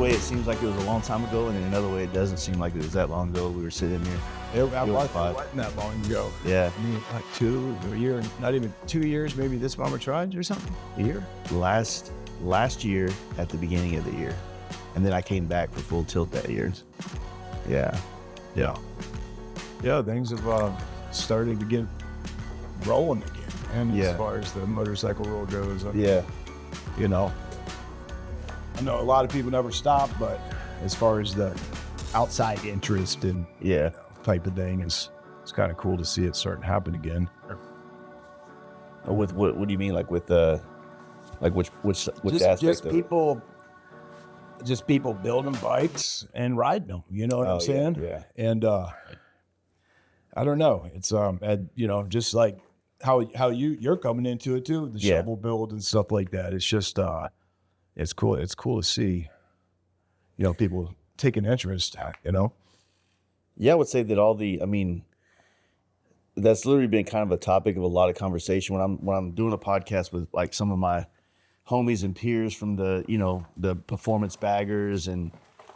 way it seems like it was a long time ago, and in another way it doesn't seem like it was that long ago. We were sitting here. It wasn't that long ago. Yeah. I mean, like a year, not even 2 years, maybe this Mama Tried or something. A year? Last year at the beginning of the year. And then I came back for full tilt that year. Yeah. Yeah. Yeah, things have started to get rolling again. And as far as the motorcycle roll goes, I mean, you know, I know a lot of people never stop, but as far as the outside interest and type of thing, it's kind of cool to see it starting to happen again. With what do you mean, like with which aspect just of people it? Just people building bikes and riding them, you know what I'm saying? Yeah. And I don't know, it's you know, just like how you're coming into it too, the shovel build and stuff like that. It's just it's cool to see, you know, people taking interest, you know. Yeah, I would say that that's literally been kind of a topic of a lot of conversation when I'm doing a podcast with like some of my homies and peers from the performance baggers and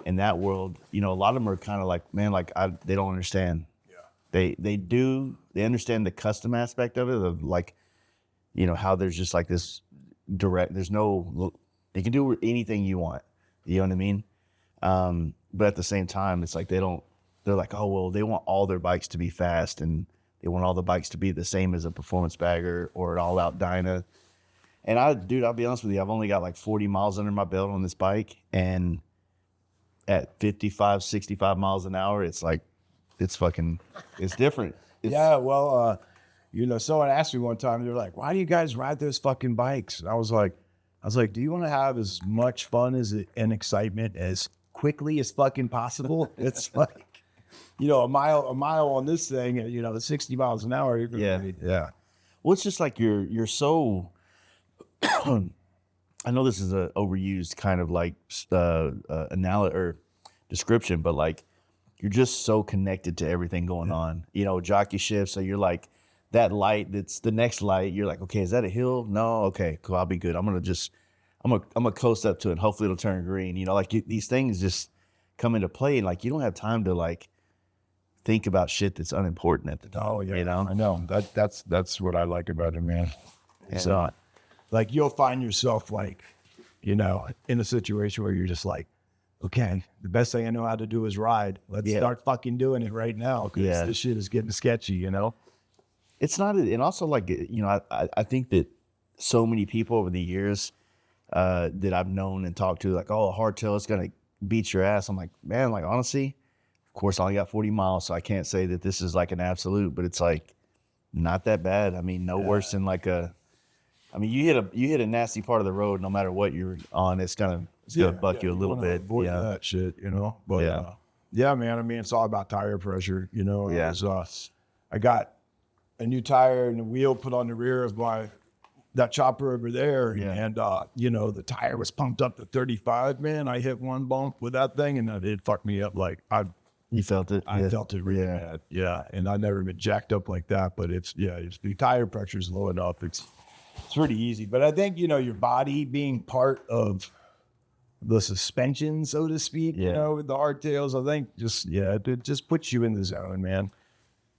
in that world. You know, a lot of them are kind of like, man, like they don't understand. Yeah. They understand the custom aspect of it, of like, you know, how there's just like this direct, they can do anything you want. You know what I mean? But at the same time, it's like they're like, oh, well, they want all their bikes to be fast and they want all the bikes to be the same as a performance bagger or an all-out Dyna. And I'll be honest with you, I've only got like 40 miles under my belt on this bike. And at 55, 65 miles an hour, it's like, it's different. You know, someone asked me one time, they're like, why do you guys ride those fucking bikes? And I was like, do you want to have as much fun and excitement as quickly as fucking possible? It's like, you know, a mile on this thing, you know, the 60 miles an hour. Yeah. Well, it's just like you're so, I know this is a overused kind of like analogy or description, but like you're just so connected to everything going on, you know, jockey shift. So you're like that light, that's the next light. You're like, okay, is that a hill? No. Okay, cool. I'll be good. I'm going to coast up to it. And hopefully it'll turn green. You know, like these things just come into play and like, you don't have time to like think about shit that's unimportant at the time. Oh yeah. You know? I know that's what I like about it, man. It's like you'll find yourself like, you know, in a situation where you're just like, okay, the best thing I know how to do is ride. Let's start fucking doing it right now. Cause this shit is getting sketchy, you know? It's not, and also like, you know, I think that so many people over the years that I've known and talked to, like, oh, Hardtail is going to beat your ass. I'm like, man, like, honestly, of course, I only got 40 miles, so I can't say that this is like an absolute, but it's like not that bad. I mean, no worse than like you hit a nasty part of the road, no matter what you're on, it's gonna buck you a little bit. Avoid that shit, you know. But yeah, man. I mean, it's all about tire pressure, you know. Yeah. I got a new tire and a wheel put on the rear of that chopper over there, and you know, the tire was pumped up to 35. Man, I hit one bump with that thing, and it fucked me up. Like you felt it. I felt it really bad. Yeah, and I've never been jacked up like that. But it's the tire pressure is low enough. It's pretty easy. But I think, you know, your body being part of the suspension, so to speak, you know, with the hardtails, I think it just puts you in the zone, man.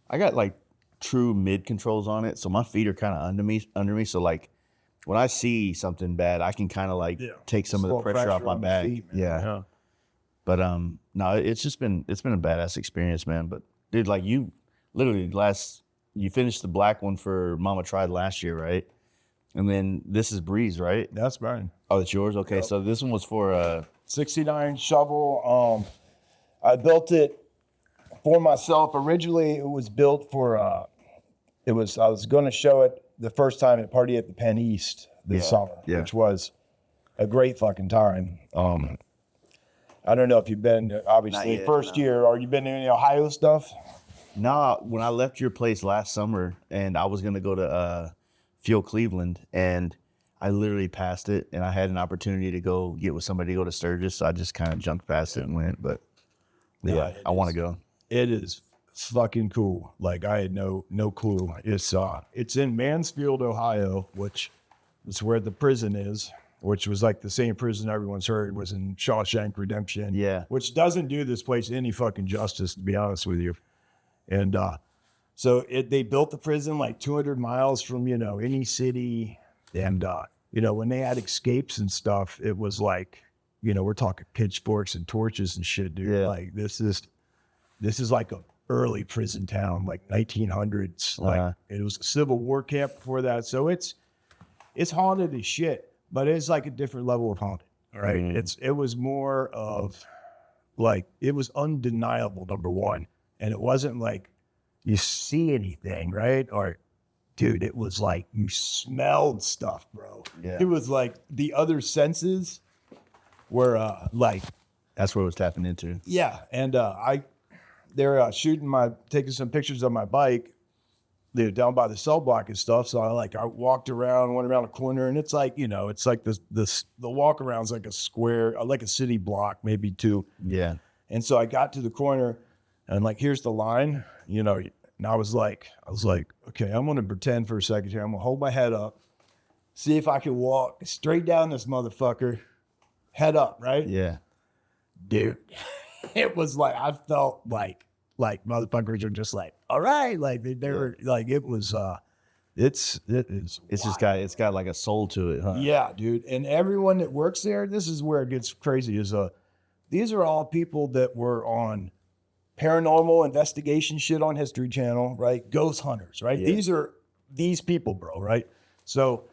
I got like true mid controls on it, so my feet are kind of under me. So like when I see something bad, I can kind of like take some of the pressure off my back. Feet, But no, it's been a badass experience, man. But dude, like you literally you finished the black one for Mama Tried last year, right? And then this is Breeze, right? That's mine. Oh, it's yours? Okay, so this one was for 69 shovel. I built it for myself. Originally, it was built for I was going to show it the first time at Party at the Penn East this summer, which was a great fucking time. I don't know if you've been, obviously, first year, or you've been in any Ohio stuff? No, when I left your place last summer and I was going to go to Fuel Cleveland, and I literally passed it, and I had an opportunity to go get with somebody to go to Sturgis, so I just kind of jumped past it and went, but I want to go. It is fucking cool. Like, I had no clue. It's in Mansfield, Ohio, which is where the prison is. which was like the same prison everyone's heard was in Shawshank Redemption. Yeah. Which doesn't do this place any fucking justice, to be honest with you. And so they built the prison like 200 miles from, any city. And, when they had escapes and stuff, it was like, we're talking pitchforks and torches and shit, dude. Yeah. Like this is like a early prison town, like 1900s. Like it was a Civil War camp before that. So it's haunted as shit, but it's like a different level of haunted. All right. It was more of like, it was undeniable, number one. And it wasn't like you see anything, right? Or dude, it was like you smelled stuff, bro. Yeah. It was like the other senses were like, That's what it was tapping into. yeah. And they're taking some pictures of my bike. They're down by the cell block and stuff. So I walked around, went around a corner, and it's like, it's like the walk around's like a square, like a city block, maybe two. Yeah. And so I got to the corner and like, here's the line, and I was like, okay, I'm going to pretend for a second here. I'm going to hold my head up, see if I can walk straight down this motherfucker, head up, right? Yeah. Dude, it was like, I felt like motherfuckers are just like, all right. Like they were like, it is. It's got like a soul to it, huh? Yeah, dude. And everyone that works there, this is where it gets crazy, is these are all people that were on paranormal investigation shit on History Channel, right? Ghost hunters, right? Yeah. These people, bro, right? So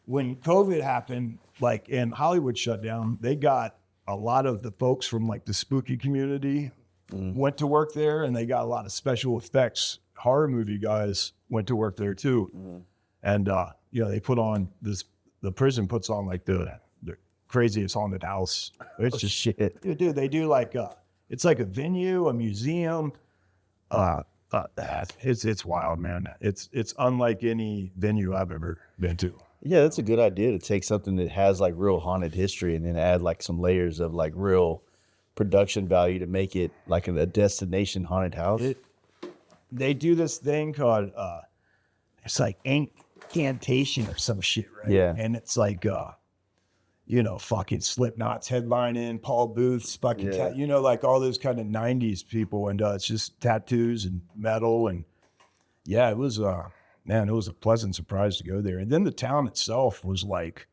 when COVID happened, like, and Hollywood shut down, they got a lot of the folks from like the spooky community went to work there, and they got a lot of special effects horror movie guys went to work there too. And they put on the prison puts on like the craziest haunted house. It's just shit. Dude, they do like it's like a venue, a museum. It's wild, man. It's unlike any venue I've ever been to. Yeah, that's a good idea to take something that has like real haunted history and then add like some layers of like real production value to make it like a destination haunted house. They do this thing called it's like incantation or some shit, right? Yeah. And it's like fucking Slipknot's headlining, Paul Booth's fucking like all those kind of 90s people, and it's just tattoos and metal, and it was it was a pleasant surprise to go there. And then the town itself was like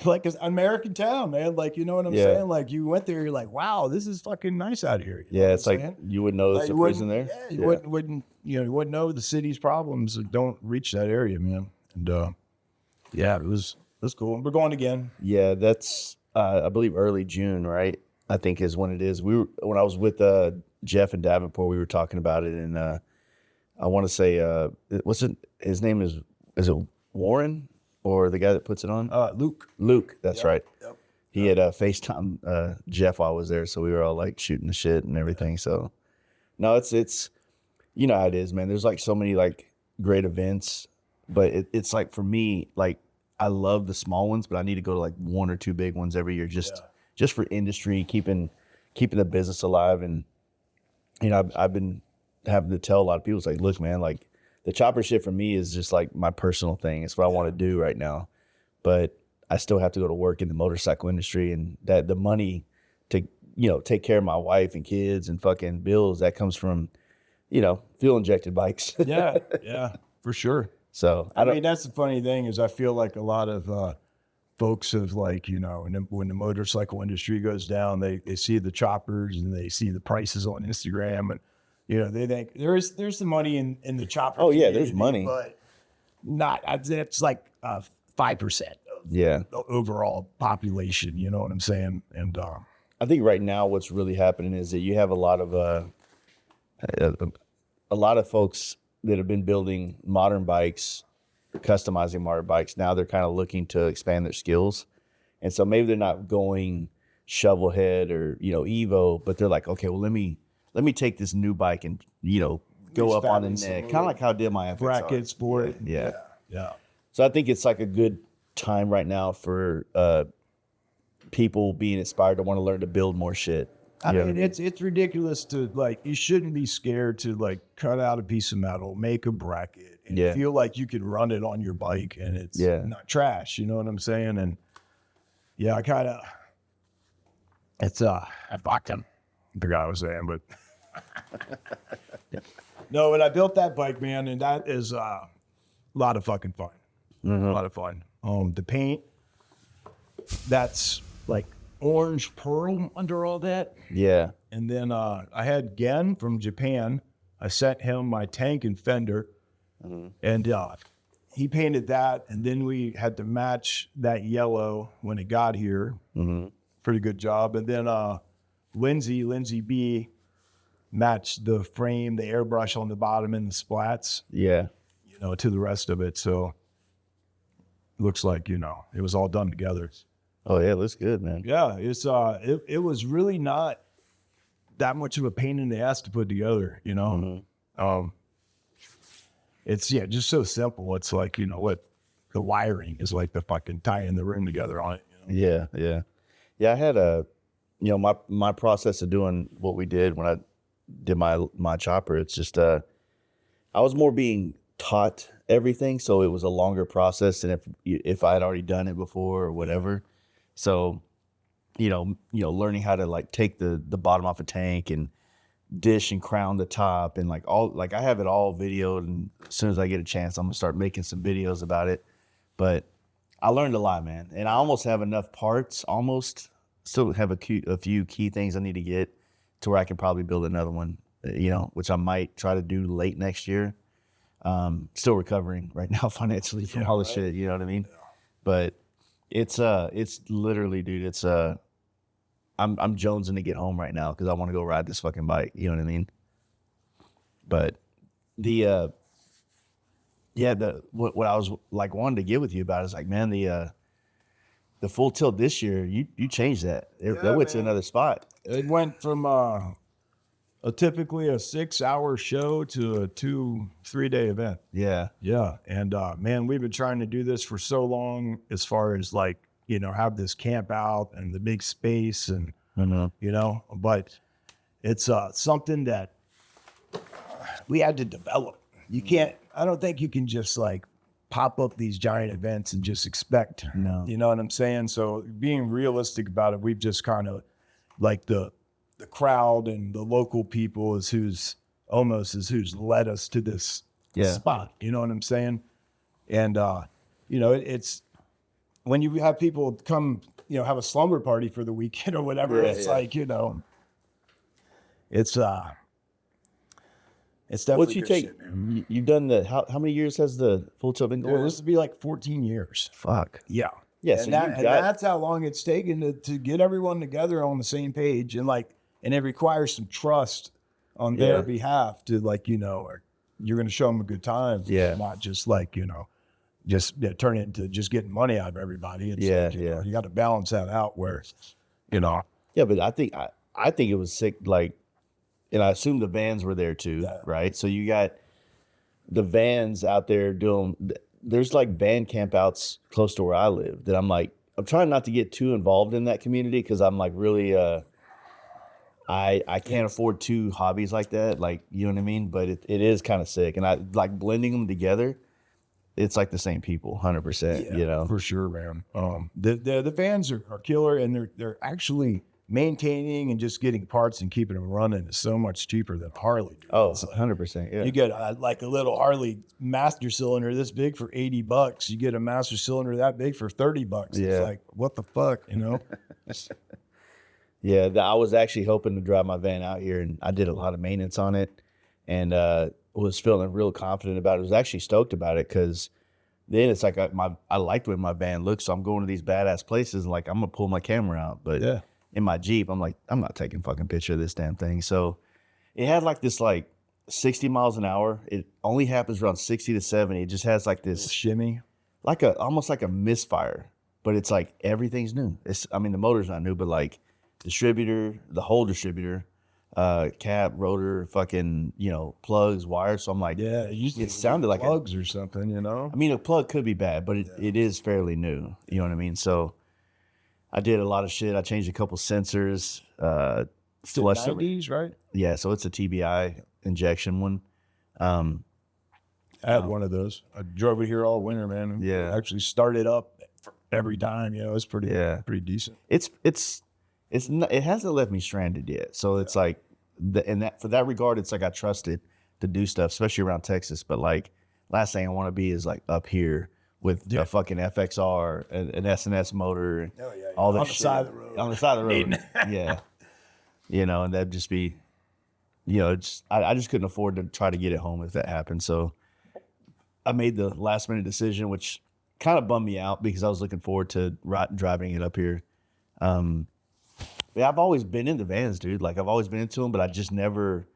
like an American town, man. Like, you know what I'm saying? Like, you went there, you're like, wow, this is fucking nice out here. It's like you wouldn't know there's a prison there. Yeah, you wouldn't know the city's problems don't reach that area, man. And it was cool. We're going again. Yeah, that's I believe early June, right? I think is when it is. When I was with Jeff and Davenport, we were talking about it, and I want to say his name is it Warren? Or the guy that puts it on? Luke, that's right. Yep. He had FaceTime Jeff while I was there, so we were all like shooting the shit and everything. So, no, it's you know how it is, man. There's like so many like great events, but it's like for me, like I love the small ones, but I need to go to like one or two big ones every year, just for industry, keeping the business alive. And I've been having to tell a lot of people, it's like, look, man, like. The chopper shit for me is just like my personal thing. It's what I want to do right now. But I still have to go to work in the motorcycle industry, and that the money to, take care of my wife and kids and fucking bills, that comes from, fuel injected bikes. Yeah, for sure. So I mean, that's the funny thing is I feel like a lot of folks have like, when the motorcycle industry goes down, they see the choppers and they see the prices on Instagram, and they think there's the money in the chopper. Oh yeah, there's money, but not. It's like 5% of the overall population. You know what I'm saying? And I think right now what's really happening is that you have a lot of folks that have been building modern bikes, customizing modern bikes. Now they're kind of looking to expand their skills, and so maybe they're not going shovel head or Evo, but they're like, okay, well let me take this new bike and, go up on the neck. Kind of like how I did my FXR. Brackets for it. Yeah. Yeah. So I think it's like a good time right now for people being inspired to want to learn to build more shit. I mean, it's ridiculous to like, you shouldn't be scared to like cut out a piece of metal, make a bracket and Yeah. feel like you could run it on your bike and it's not trash. You know what I'm saying? And yeah, I kind of, I fucked him. I forgot what I was saying, but no, but I built that bike, man, and that is a lot of fucking fun. A lot of fun. The paint, that's like orange pearl under all that. Yeah. And then I had Gen from Japan. I sent him my tank and fender, and he painted that. And then we had to match that yellow when it got here. Pretty good job. And then Lindsay B, matched the frame, the airbrush on the bottom, and the splats. Yeah. You know, to the rest of it. So looks like, you know, it was all done together. Oh yeah, it looks good, man. Yeah, it's it was really not that much of a pain in the ass to put together, you know. It's just so simple. It's like, you know, what the wiring is like the fucking tying the room together on it. You know? Yeah. I had my process of doing what we did when I did my chopper. It's just I was more being taught everything, so it was a longer process than if I had already done it before or whatever. So, learning how to like take the bottom off a tank and dish and crown the top and I have it all videoed, and as soon as I get a chance, I'm gonna start making some videos about it. But I learned a lot, man, and I almost have enough parts. Still have a few key things I need to get to where I can probably build another one. Which I might try to do late next year. Still recovering right now financially from all the shit. You know what I mean? Yeah. But it's literally, dude. It's I'm jonesing to get home right now because I want to go ride this fucking bike. You know what I mean? But what I was like wanting to get with you about is like, man, the full tilt this year, you changed that. That went to another spot. It went from typically a 6-hour show to a 2-3 day event. Yeah. And man, we've been trying to do this for so long, as far as like, you know, have this camp out and the big space and, you know, but it's something that we had to develop. I don't think you can just like pop up these giant events and just expect, you know what I'm saying? So being realistic about it, we've just kind of like the crowd and the local people is who's led us to this spot. You know what I'm saying? And, it's when you have people come, have a slumber party for the weekend or whatever, like, it's definitely what you take, shit, man. You've done how many years has the full tilt been going on? This would be like 14 years. Fuck. Yeah. Yeah. And, that's how long it's taken to get everyone together on the same page. And it requires some trust on their behalf to you're going to show them a good time. Yeah. Not just like, turn it into just getting money out of everybody. It's you got to balance that out where, Yeah, but I think it was sick. Like, and I assume the vans were there too, right? So you got the vans out there there's like van campouts close to where I live that I'm trying not to get too involved in that community because I'm like really, I can't afford two hobbies like that. Like, you know what I mean? But it is kind of sick. And I like blending them together. It's like the same people, 100%, For sure, man. The vans are killer, and they're actually maintaining and just getting parts and keeping them running is so much cheaper than Harley. Dude. Oh, 100%. Yeah. You get like a little Harley master cylinder this big for $80. You get a master cylinder that big for $30. Yeah. It's like, what the fuck, Yeah, I was actually hoping to drive my van out here, and I did a lot of maintenance on it, and was feeling real confident about it. I was actually stoked about it because then it's like I liked the way my van looks, so I'm going to these badass places, and like I'm gonna pull my camera out, but in my Jeep, I'm like, I'm not taking fucking picture of this damn thing. So it had like this 60 miles an hour. It only happens around 60 to 70. It just has like this shimmy, almost like a misfire, but it's like everything's new. The motor's not new, but like distributor, the whole distributor, cap, rotor, fucking, plugs, wires. So I'm like, it sounded like plugs or something, a plug could be bad, but it is fairly new. You know what I mean? So I did a lot of shit. I changed a couple sensors. It's 90s, right? Yeah, so it's a TBI injection one. I I had one of those. I drove it here all winter, man. Yeah. Actually started up every time. You know, it's pretty decent. It hasn't left me stranded yet. So it's like, for that regard, it's like I trusted to do stuff, especially around Texas. But like, last thing I want to be is like up here with a fucking FXR, an SNS motor, and all that on shit. The side of the road. On the side of the road. Yeah. You know, and that'd just be, you know, I just couldn't afford to try to get it home if that happened. So I made the last minute decision, which kind of bummed me out because I was looking forward to driving it up here. Yeah, I've always been into vans, dude. Like I've always been into them, but I just never.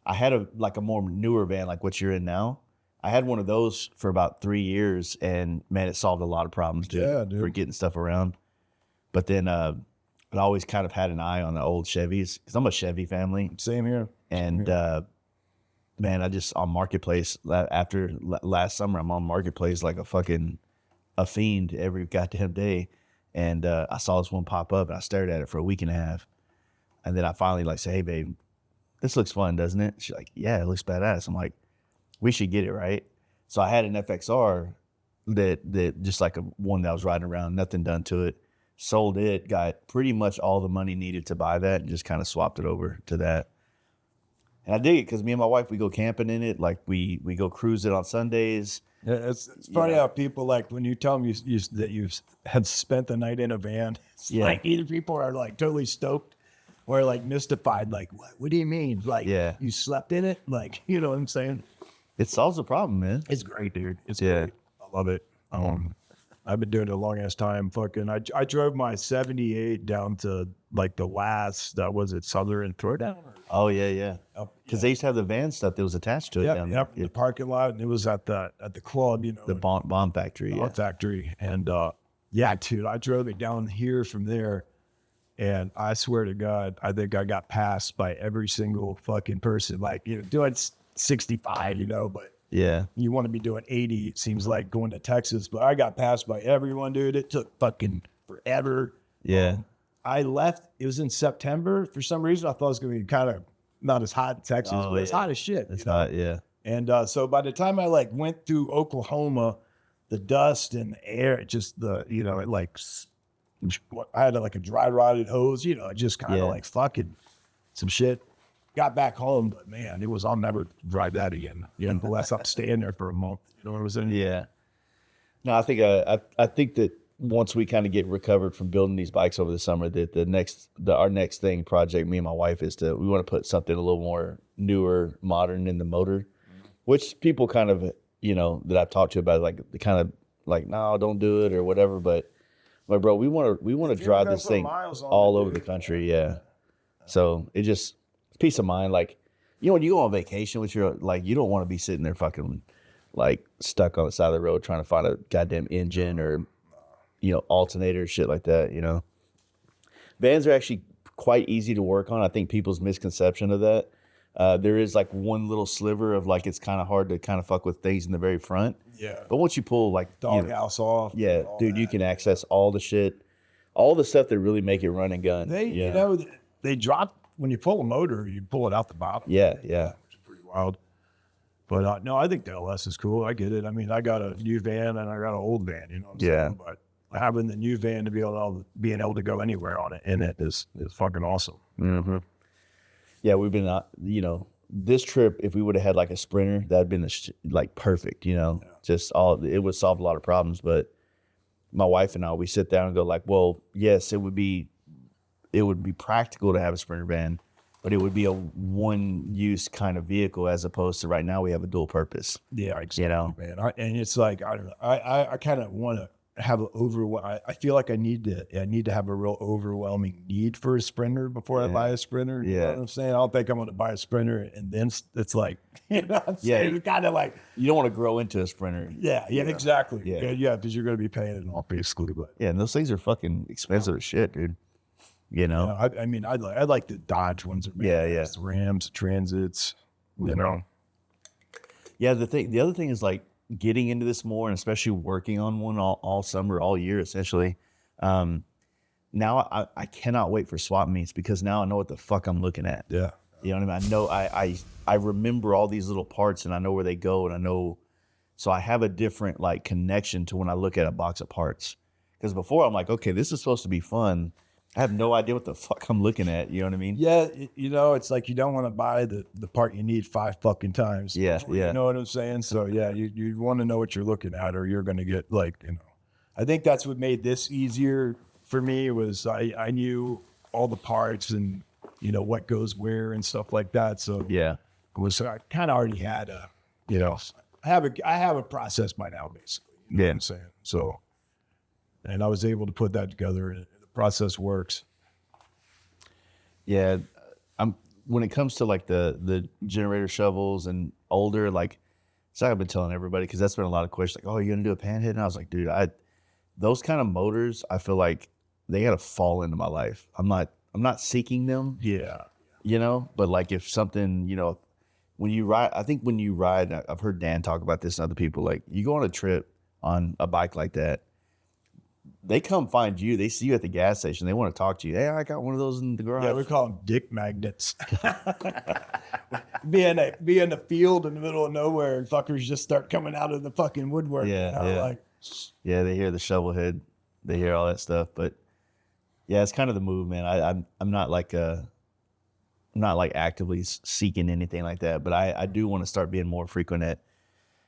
I had a more newer van, like what you're in now. I had one of those for about 3 years, and man, it solved a lot of problems, dude, for getting stuff around. But then, I always kind of had an eye on the old Chevys because I'm a Chevy family. Same here. And man, I just on Marketplace after last summer, I'm on Marketplace like a fiend every goddamn day. And I saw this one pop up and I stared at it for a week and a half. And then I finally like say, hey babe, this looks fun, doesn't it? She's like, yeah, it looks badass. I'm like, we should get it, right? So I had an FXR that just like one that I was riding around, nothing done to it. Sold it, got pretty much all the money needed to buy that, and just kind of swapped it over to that. And I dig it because me and my wife, we go camping in it. Like we go cruise it on Sundays. Yeah, it's funny how people like when you tell them that you had spent the night in a van. It's like either people are like totally stoked or like mystified. Like, what do you mean? Like, you slept in it? Like, you know what I'm saying? It solves the problem, man. It's great, dude. It's great. I love it. I've been doing it a long ass time. Fucking, I drove my 78 down to like the last, was it Southern Throwdown? Oh yeah. Because they used to have the van stuff that was attached to it. Down there. The parking lot, and it was at the club, you know, the bomb factory. Bomb factory, and dude, I drove it down here from there, and I swear to God, I think I got passed by every single fucking person. Like, you know, doing 65, you know, but you want to be doing 80. It seems like going to Texas, but I got passed by everyone, dude. It took fucking forever. Yeah. I left. It was in September. For some reason, I thought it was going to be kind of not as hot in Texas, but it's hot as shit. It's hot, yeah. And so by the time I like went through Oklahoma, the dust and the air, it just I had like a dry rotted hose, you know, it just kind of like fucking some shit. Got back home, but man, I'll never drive that again. You know, unless I'm staying there for a month. You know what I'm saying? Yeah. No, I think I think that once we kind of get recovered from building these bikes over the summer, that our next project, me and my wife, is we want to put something a little more newer, modern in the motor, which people kind of, you know, that I've talked to about, like the kind of like, no, don't do it or whatever. But bro, we want to drive this thing all over the country. Yeah. So it just peace of mind. Like, you know, when you go on vacation with your, like, you don't want to be sitting there fucking like stuck on the side of the road trying to find a goddamn engine or, you know, alternator, shit like that, you know. Vans are actually quite easy to work on. I think people's misconception of that. There is like one little sliver of like, it's kind of hard to kind of fuck with things in the very front. Yeah. But once you pull like doghouse off. Yeah, dude, you can access all the shit, all the stuff that really make it run and gun. You know, they drop, when you pull a motor, you pull it out the bottom. Yeah. Which is pretty wild. But no, I think the LS is cool. I get it. I mean, I got a new van and I got an old van, you know what I'm saying? But having the new van to being able to go anywhere on it in it is fucking awesome. Mm-hmm. Yeah, we've been, you know, this trip, if we would have had like a Sprinter, that'd been like perfect, you know, it would solve a lot of problems. But my wife and I, we sit down and go like, well, yes, it would be practical to have a Sprinter van, but it would be a one-use kind of vehicle as opposed to right now we have a dual purpose. Yeah, exactly, you know? Man. And it's like, I don't know, I kind of want to have I feel like I need to have a real overwhelming need for a Sprinter before I buy a Sprinter. You know what I'm saying? I don't think I'm going to buy a Sprinter and then it's like, you know what I'm saying? It's kind of like, you don't want to grow into a Sprinter. Yeah, exactly. Yeah, because you're going to be paying it off basically. But and those things are fucking expensive as shit, dude. You know? I mean, I like the Dodge ones. The Rams, Transits, you know? Yeah, the other thing is like, getting into this more and especially working on one all summer, all year, essentially. Now I cannot wait for swap meets because now I know what the fuck I'm looking at. Yeah. You know what I mean? I know I remember all these little parts and I know where they go and I know So I have a different like connection to when I look at a box of parts. Because before I'm like, okay, this is supposed to be fun. I have no idea what the fuck I'm looking at. You know what I mean? Yeah, you know, it's like you don't want to buy the part you need 5 fucking times. Yeah, yeah. You know what I'm saying? So yeah, you want to know what you're looking at, or you're gonna get like, you know. I think that's what made this easier for me was I knew all the parts and you know what goes where and stuff like that. So Yeah. I kind of already had a, you know, I have a process by now basically. You know what I'm saying? So, and I was able to put that together and the process works. Yeah, when it comes to like the generator shovels and older, like it's like I've been telling everybody because that's been a lot of questions like, oh, you're gonna do a pan hit? And I was like, dude, those kind of motors, I feel like they gotta fall into my life. I'm not seeking them. Yeah. You know, but like if something, you know, when you ride, I've heard Dan talk about this and other people, like you go on a trip on a bike like that, they come find you. They see you at the gas station. They want to talk to you. Hey, I got one of those in the garage. Yeah, we call them dick magnets. be in the field in the middle of nowhere and fuckers just start coming out of the fucking woodwork. Yeah, you know, yeah. like, Yeah, they hear the shovel head. They hear all that stuff. But yeah, it's kind of the move, man. I'm not like actively seeking anything like that, but I do want to start being more frequent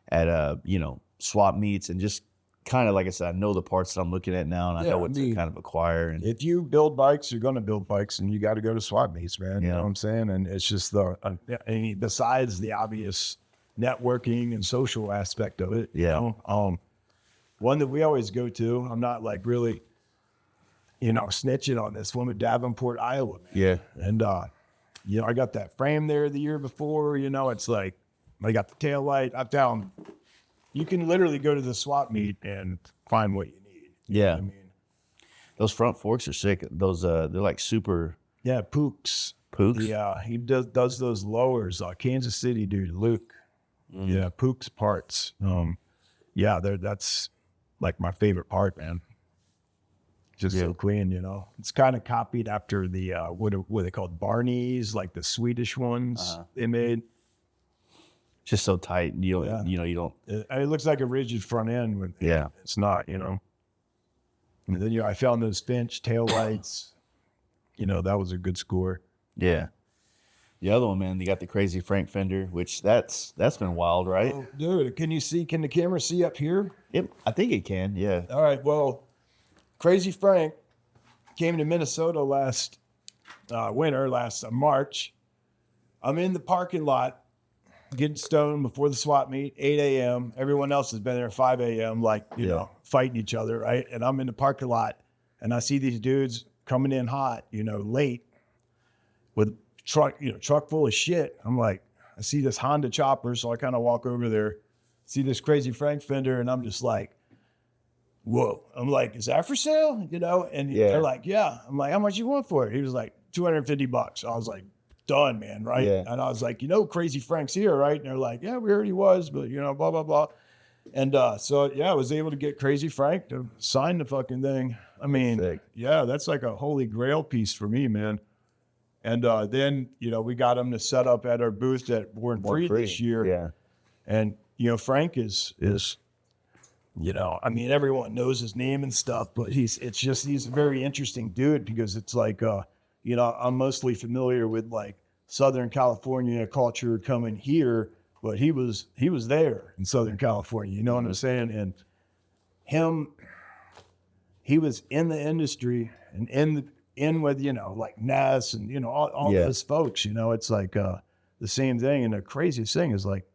at you know, swap meets and just kind of, like I said, I know the parts that I'm looking at now and I know what to kind of acquire. And if you build bikes, you're going to build bikes and you got to go to swap meets, man. You know what I'm saying? And it's just I mean, besides the obvious networking and social aspect of it, Yeah. you know, one that we always go to, I'm not like really, you know, snitching on this one, at Davenport, Iowa, man. Yeah. And, you know, I got that frame there the year before, you know, it's like, I got the tail light. I found you can literally go to the swap meet and find what you need. You know what I mean? Those front forks are sick. Those they're like super. Yeah, Pooks. Yeah, he does those lowers. Kansas City dude, Luke. Yeah, Pooks parts. Yeah, that's like my favorite part, man. Just so clean, you know. It's kind of copied after the what are they called? Barney's, like the Swedish ones they made. Just so tight. You don't. It looks like a rigid front end. When it's not, you know. And then I found those Finch tail lights. You know, that was a good score. Yeah. The other one, man, they got the Crazy Frank fender, which that's been wild, right? Oh, dude, can the camera see up here? Yep, I think it can. Yeah. All right. Well, Crazy Frank came to Minnesota last March. I'm in the parking lot getting stoned before the swap meet, 8 a.m. Everyone else has been there at 5 a.m., like, you know, fighting each other, right? And I'm in the parking lot, and I see these dudes coming in hot, you know, late with truck full of shit. I'm like, I see this Honda chopper, so I kind of walk over there, see this Crazy Frank fender, and I'm just like, whoa. I'm like, is that for sale? You know? And they're like, yeah. I'm like, how much you want for it? He was like, $250. I was like, done, man, right? Yeah. And I was like, you know, Crazy Frank's here, right? And they're like, yeah, we heard he was, but you know, blah, blah, blah. And so I was able to get Crazy Frank to sign the fucking thing. I mean, that's like a holy grail piece for me, man. And then, you know, we got him to set up at our booth at Born Free this year. Yeah. And, you know, Frank is, you know, I mean, everyone knows his name and stuff, but he's a very interesting dude because it's like, you know, I'm mostly familiar with like Southern California culture coming here, but he was there in Southern California, you know what I'm saying? And he was in the industry and in with, you know, like Ness and, you know, all those folks, you know, it's like the same thing. And the craziest thing is like,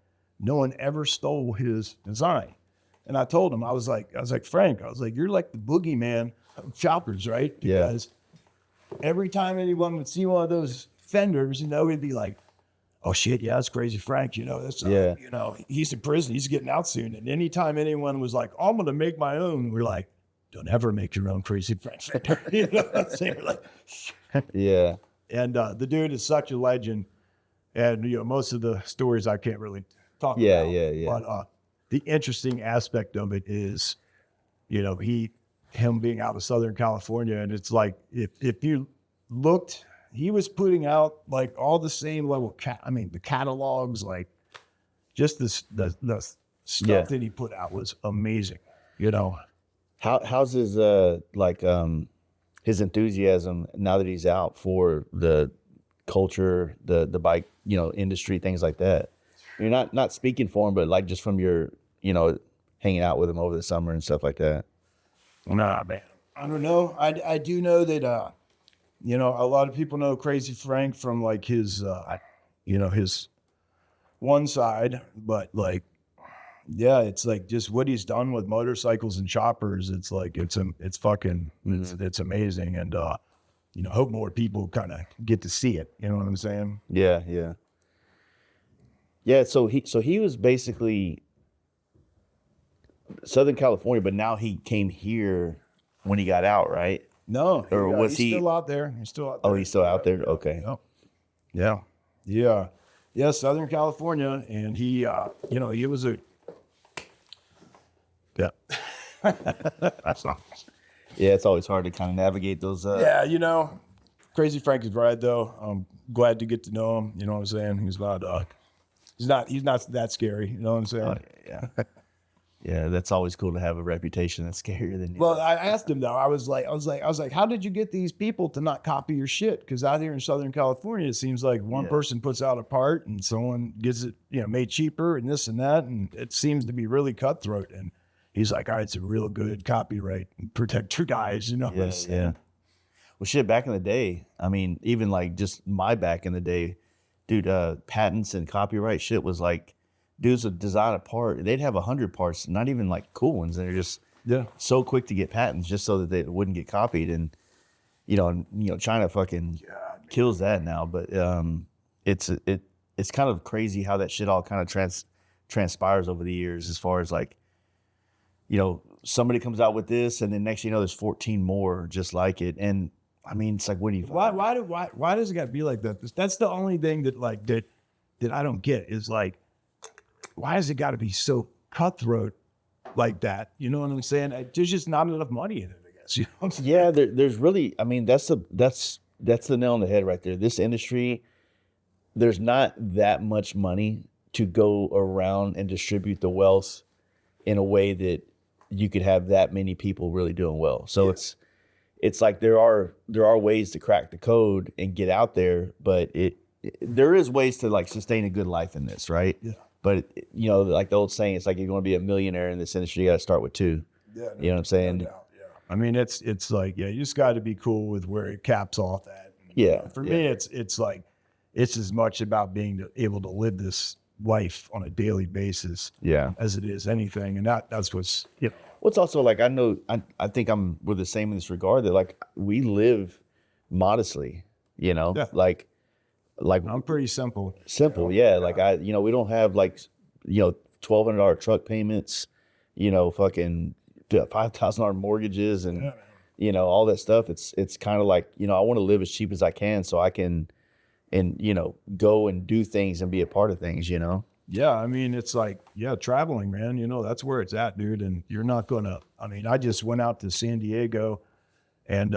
no one ever stole his design. And I told him, I was like, Frank, you're like the boogeyman of choppers, right? Because every time anyone would see one of those fenders, you know, he'd be like, oh shit, yeah, it's Crazy Frank, you know, that's, you know, he's in prison, he's getting out soon. And anytime anyone was like, oh, I'm going to make my own, we're like, don't ever make your own Crazy Frank fender. You know what I'm saying? We're like, yeah. And the dude is such a legend. And, you know, most of the stories I can't really talk about. Yeah. But the interesting aspect of it is, you know, him being out of Southern California, and it's like if you looked, he was putting out like all the same level. The catalogs, like just the stuff that he put out was amazing. You know, How's his his enthusiasm now that he's out for the culture, the bike, industry, things like that? You're not speaking for him, but like just from your, hanging out with him over the summer and stuff like that. Nah, man. I don't know. I do know that a lot of people know Crazy Frank from like his his one side, but like, yeah, it's like just what he's done with motorcycles and choppers. It's like it's fucking it's amazing, and hope more people kind of get to see it. You know what I'm saying? Yeah, yeah, yeah. So he was basically Southern California, but now he came here when he got out, right? No, or was he's he still out there? He's still out there. Oh, he's still out there. Okay. Yeah. Southern California, and he he was a. Yeah. That's not. Yeah, it's always hard to kind of navigate those. Crazy Frank is right though. I'm glad to get to know him. You know what I'm saying? He's not that scary. You know what I'm saying? Yeah. Yeah, that's always cool to have a reputation that's scarier than you. Well, I asked him though. I was like, how did you get these people to not copy your shit? Because out here in Southern California, it seems like one person puts out a part and someone gets it, made cheaper and this and that, and it seems to be really cutthroat. And he's like, all right, it's a real good copyright and protect your guys, Yeah. Well, shit, back in the day, I mean, even like just my back in the day, dude, patents and copyright shit was like, dudes would design a part, they'd have 100 parts, not even like cool ones. They're just so quick to get patents just so that they wouldn't get copied. And, China fucking kills that now. But it's kind of crazy how that shit all kind of transpires over the years, as far as like, somebody comes out with this and then next there's 14 more just like it. And I mean, it's like, what do you? Why does it got to be like that? That's the only thing that like that I don't get is like, why has it got to be so cutthroat like that? You know what I'm saying? There's just not enough money in it, I guess. You know what I'm saying? Yeah, there's really, I mean, that's the nail on the head right there. This industry, there's not that much money to go around and distribute the wealth in a way that you could have that many people really doing well. So it's like there are ways to crack the code and get out there, but there is ways to like sustain a good life in this, right? Yeah. But like the old saying, it's like you're going to be a millionaire in this industry, you got to start with 2. Yeah, you know what I'm saying? Yeah. I mean, it's like, you just got to be cool with where it caps off at. And, for me, it's like it's as much about being able to live this life on a daily basis, as it is anything, and that's what's What's also like I think we're the same in this regard, that like we live modestly, like I'm pretty simple. Like we don't have like $1,200 truck payments, fucking $5,000 mortgages and all that stuff. It's kind of like I want to live as cheap as I can so I can go and do things and be a part of things. Yeah, I mean, it's like, traveling, man, that's where it's at, dude. And you're not gonna, I mean, I just went out to San Diego and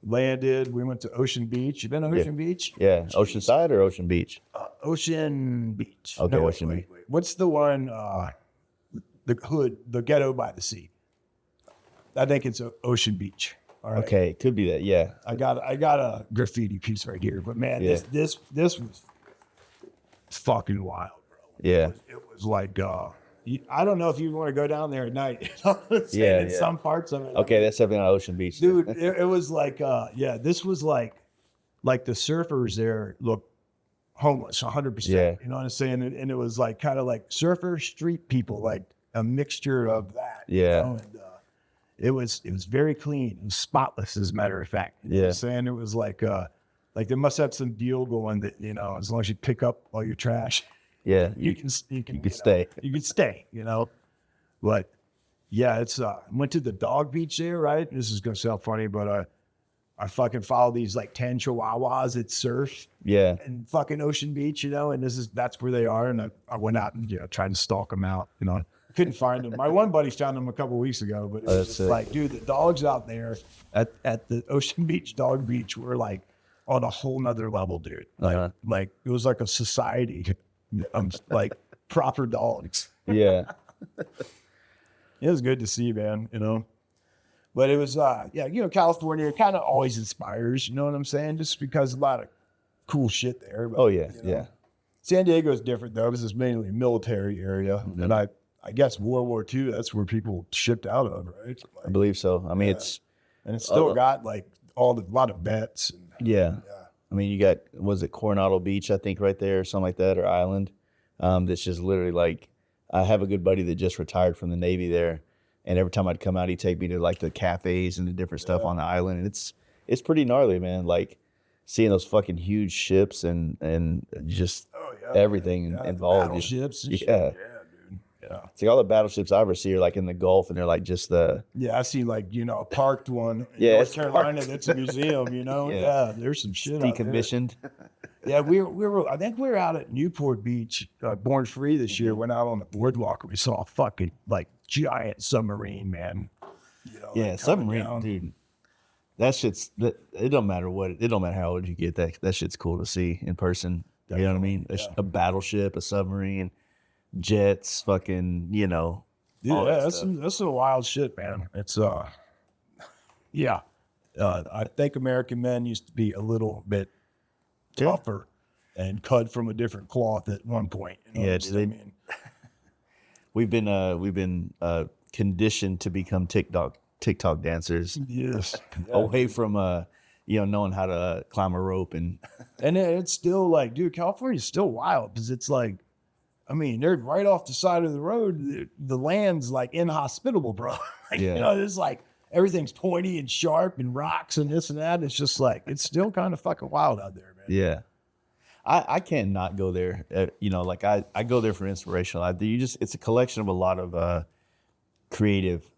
landed. We went to Ocean Beach. You been to Ocean Beach? Yeah. Oceanside or Ocean Beach? Ocean Beach. Okay, no, Ocean Beach. Wait. What's the one, the ghetto by the sea? I think it's Ocean Beach. All right. Okay, could be that. Yeah. I got a graffiti piece right here, but man, this was fucking wild, bro. Yeah. It was like, I don't know if you want to go down there at night. In some parts of it. Okay, that's definitely on Ocean Beach. Dude, it was like, this was like the surfers there look homeless, 100%. Yeah. You know what I'm saying? And it was like kind of like surfer street people, like a mixture of that. Yeah. And, it was very clean. It was spotless, as a matter of fact. You know what I'm saying? It was like they must have some deal going that, as long as you pick up all your trash. Yeah, you can stay. You can stay, But yeah, it's went to the dog beach there, right? This is gonna sound funny, but I fucking follow these like 10 chihuahuas that surf. Yeah. And fucking Ocean Beach, and that's where they are. And I went out and tried to stalk them out, Couldn't find them. My one buddy found them a couple of weeks ago, but it was like, dude, the dogs out there at the Ocean Beach dog beach were like on a whole nother level, dude. Like it was like a society. Like proper dogs. Yeah. It was good to see, man, you know. But it was, California kind of always inspires, you know what I'm saying? Just because a lot of cool shit there. But, Oh, yeah. Yeah. San Diego's different, though. It was mainly a military area. Mm-hmm. And I guess World War II, that's where people shipped out of, right? Like, I believe so. I mean, it's still got like a lot of vets. yeah. I mean, you got, was it Coronado Beach, I think, right there, or something like that, or Island? That's just literally like, I have a good buddy that just retired from the Navy there. And every time I'd come out, he'd take me to like the cafes and the different stuff on the island. And it's pretty gnarly, man. Like seeing those fucking huge ships and just everything involved. Battleships and shit. Yeah. Yeah, dude. Yeah. It's like all the battleships I ever see are like in the Gulf and they're like just the. Yeah, I see like, a parked one in Yeah, North it's Carolina parked. that's a museum, Yeah. Yeah, there's some shit out there. Decommissioned. Yeah, I think we were out at Newport Beach, Born Free this year, went out on the boardwalk and we saw a fucking like giant submarine, man. Yeah, submarine, dude. That shit's it don't matter how old you get, that shit's cool to see in person. You know what I mean? A battleship, a submarine, jets, fucking, all that that's stuff. that's some wild shit, man. It's I think American men used to be a little bit tougher and cut from a different cloth at one point. You know Yeah, what I mean? We've been conditioned to become TikTok dancers. Yes. Away from knowing how to climb a rope and it's still like, dude, California's still wild because it's like, I mean, they're right off the side of the road. The land's like inhospitable, bro. It's like everything's pointy and sharp and rocks and this and that. It's just like, it's still kind of fucking wild out there, man. yeah. I can't not go there. Like I go there for inspirational. It's a collection of a lot of creative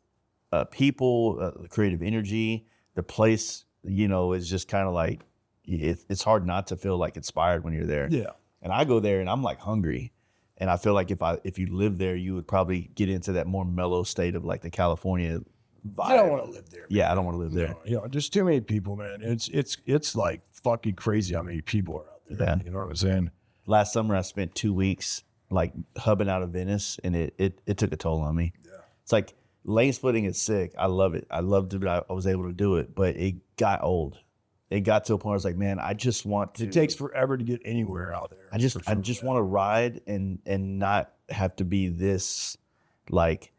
people, creative energy. The place, is just kind of like, it's hard not to feel like inspired when you're there. Yeah. And I go there and I'm like hungry. And I feel like if you live there, you would probably get into that more mellow state of like the California vibe. I don't want to live there, man. Yeah, I don't want to live there. There's too many people, man. It's like fucking crazy how many people are out there. Yeah. You know what I'm saying? Last summer, I spent 2 weeks like hubbing out of Venice, and it took a toll on me. Yeah. It's like lane splitting is sick. I love it. I loved it. I was able to do it, but it got old. It got to a point where I was like, man, I just want to. It takes forever to get anywhere out there. I just want to ride and not have to be this, like,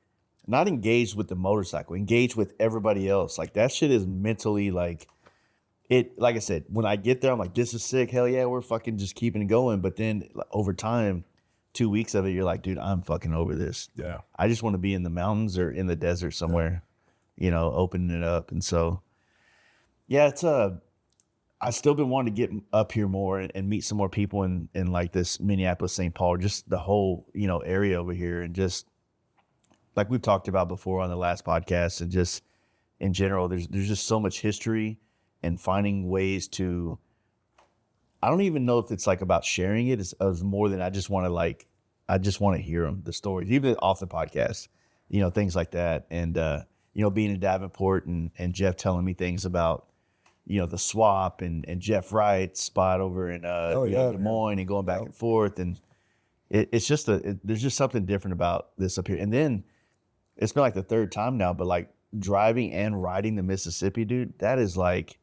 not engaged with the motorcycle, engaged with everybody else. Like that shit is mentally like. Like I said, when I get there, I'm like, this is sick. Hell yeah, we're fucking just keeping it going. But then over time, 2 weeks of it, you're like, dude, I'm fucking over this. Yeah. I just want to be in the mountains or in the desert somewhere, opening it up. And so, yeah, I've still been wanting to get up here more and meet some more people in like this Minneapolis, St. Paul, just the whole, area over here. And just like we've talked about before on the last podcast and just in general, there's just so much history. And finding ways to, I don't even know if it's like about sharing it as more than I just want to hear them, the stories, even off the podcast, things like that. And, being in Davenport and Jeff telling me things about, the swap and Jeff Wright's spot over in Des Moines and going back and forth. And it's just there's just something different about this up here. And then it's been like the third time now, but like driving and riding the Mississippi, dude, that is like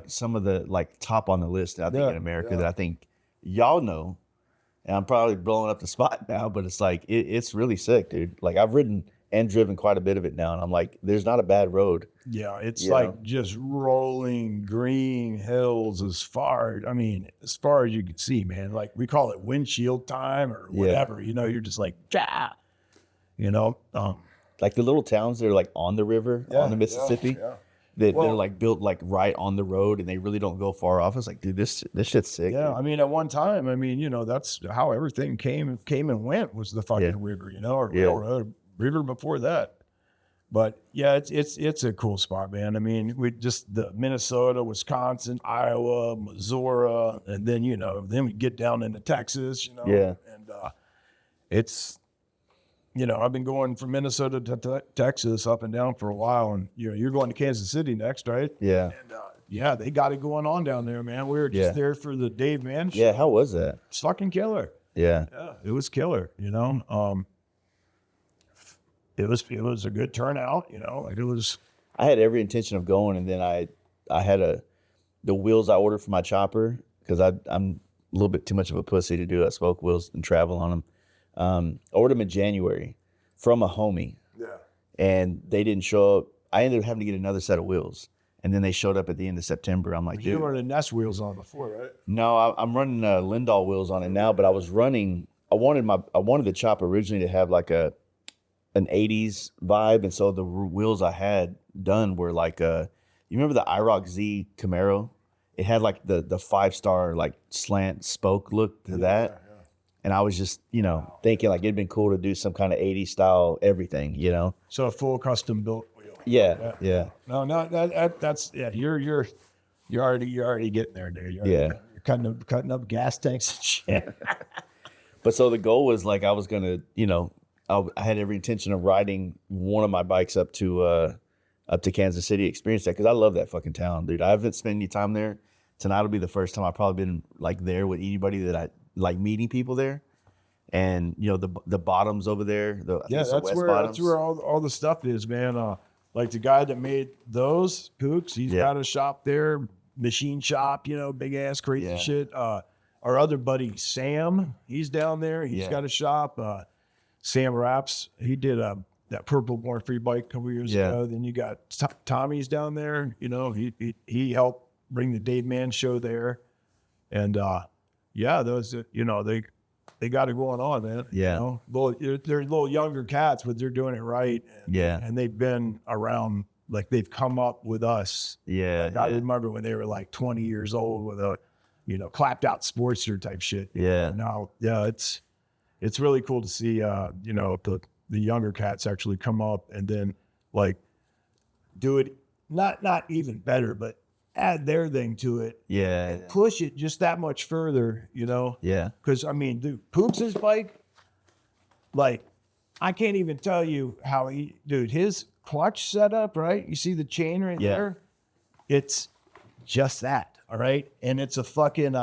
some of the like top on the list, I think, in America that I think y'all know. And I'm probably blowing up the spot now, but it's like, it's really sick, dude. Like I've ridden and driven quite a bit of it now. And I'm like, there's not a bad road. Yeah. It's like just rolling green hills as far as you can see, man. Like we call it windshield time or whatever, you're just like, like the little towns that are like on the river, on the Mississippi. Yeah. They're like built like right on the road and they really don't go far off. It's like, dude, this shit's sick. Yeah, dude. at one time, that's how everything came and went was the fucking river, or railroad river before that. But yeah, it's a cool spot, man. We just the Minnesota, Wisconsin, Iowa, Missouri, and then then we get down into Texas, Yeah. and it's. I've been going from Minnesota to Texas up and down for a while, and you're going to Kansas City next, right? Yeah. And they got it going on down there, man. We were just there for the Dave Mann show. Yeah, how was that? It's fucking killer. Yeah. Yeah, it was killer, you know. It was a good turnout, you know. Like it was. I had every intention of going, and then I had the wheels I ordered for my chopper because I'm a little bit too much of a pussy to do that spoke wheels and travel on them. I ordered them in January from a homie, Yeah. and they didn't show up. I ended up having to get another set of wheels, and then they showed up at the end of September. I'm like, You dude, were the Nest wheels on before, right? no, I'm running Lindahl wheels on it now, but I was running. I wanted the chopper originally to have like an 80s vibe, and so the wheels I had done were like you remember the IROC Z Camaro? It had like the 5-star like slant spoke look to that. Yeah. And I was just, thinking like it'd been cool to do some kind of 80s style everything, So a full custom built wheel. Yeah. No, that's yeah. You're already getting there, dude. You're cutting up gas tanks and shit. But so the goal was like I was gonna, I had every intention of riding one of my bikes up to Kansas City, experience that, because I love that fucking town, dude. I haven't spent any time there. Tonight will be the first time I've probably been like there with anybody that I like, meeting people there. And the bottoms over there. That's where all the stuff is, man. Like the guy that made those Kooks, he's got a shop there, machine shop, big ass crazy shit. Our other buddy Sam, he's down there. He's got a shop. Sam Raps, he did that purple Born Free bike a couple years ago. Then you got Tommy's down there. He helped bring the Dave Mann show there, and those they got it going on, man. Yeah, they're little younger cats, but they're doing it right. And they've been around, like they've come up with us. I remember when they were like 20 years old with a clapped out Sportster type shit. Now it's really cool to see the younger cats actually come up and then like do it not even better, but add their thing to it. Push it just that much further, Because I mean, dude, Pooks' bike, like I can't even tell you how his clutch setup, right? You see the chain right there? It's just that, all right? And it's a fucking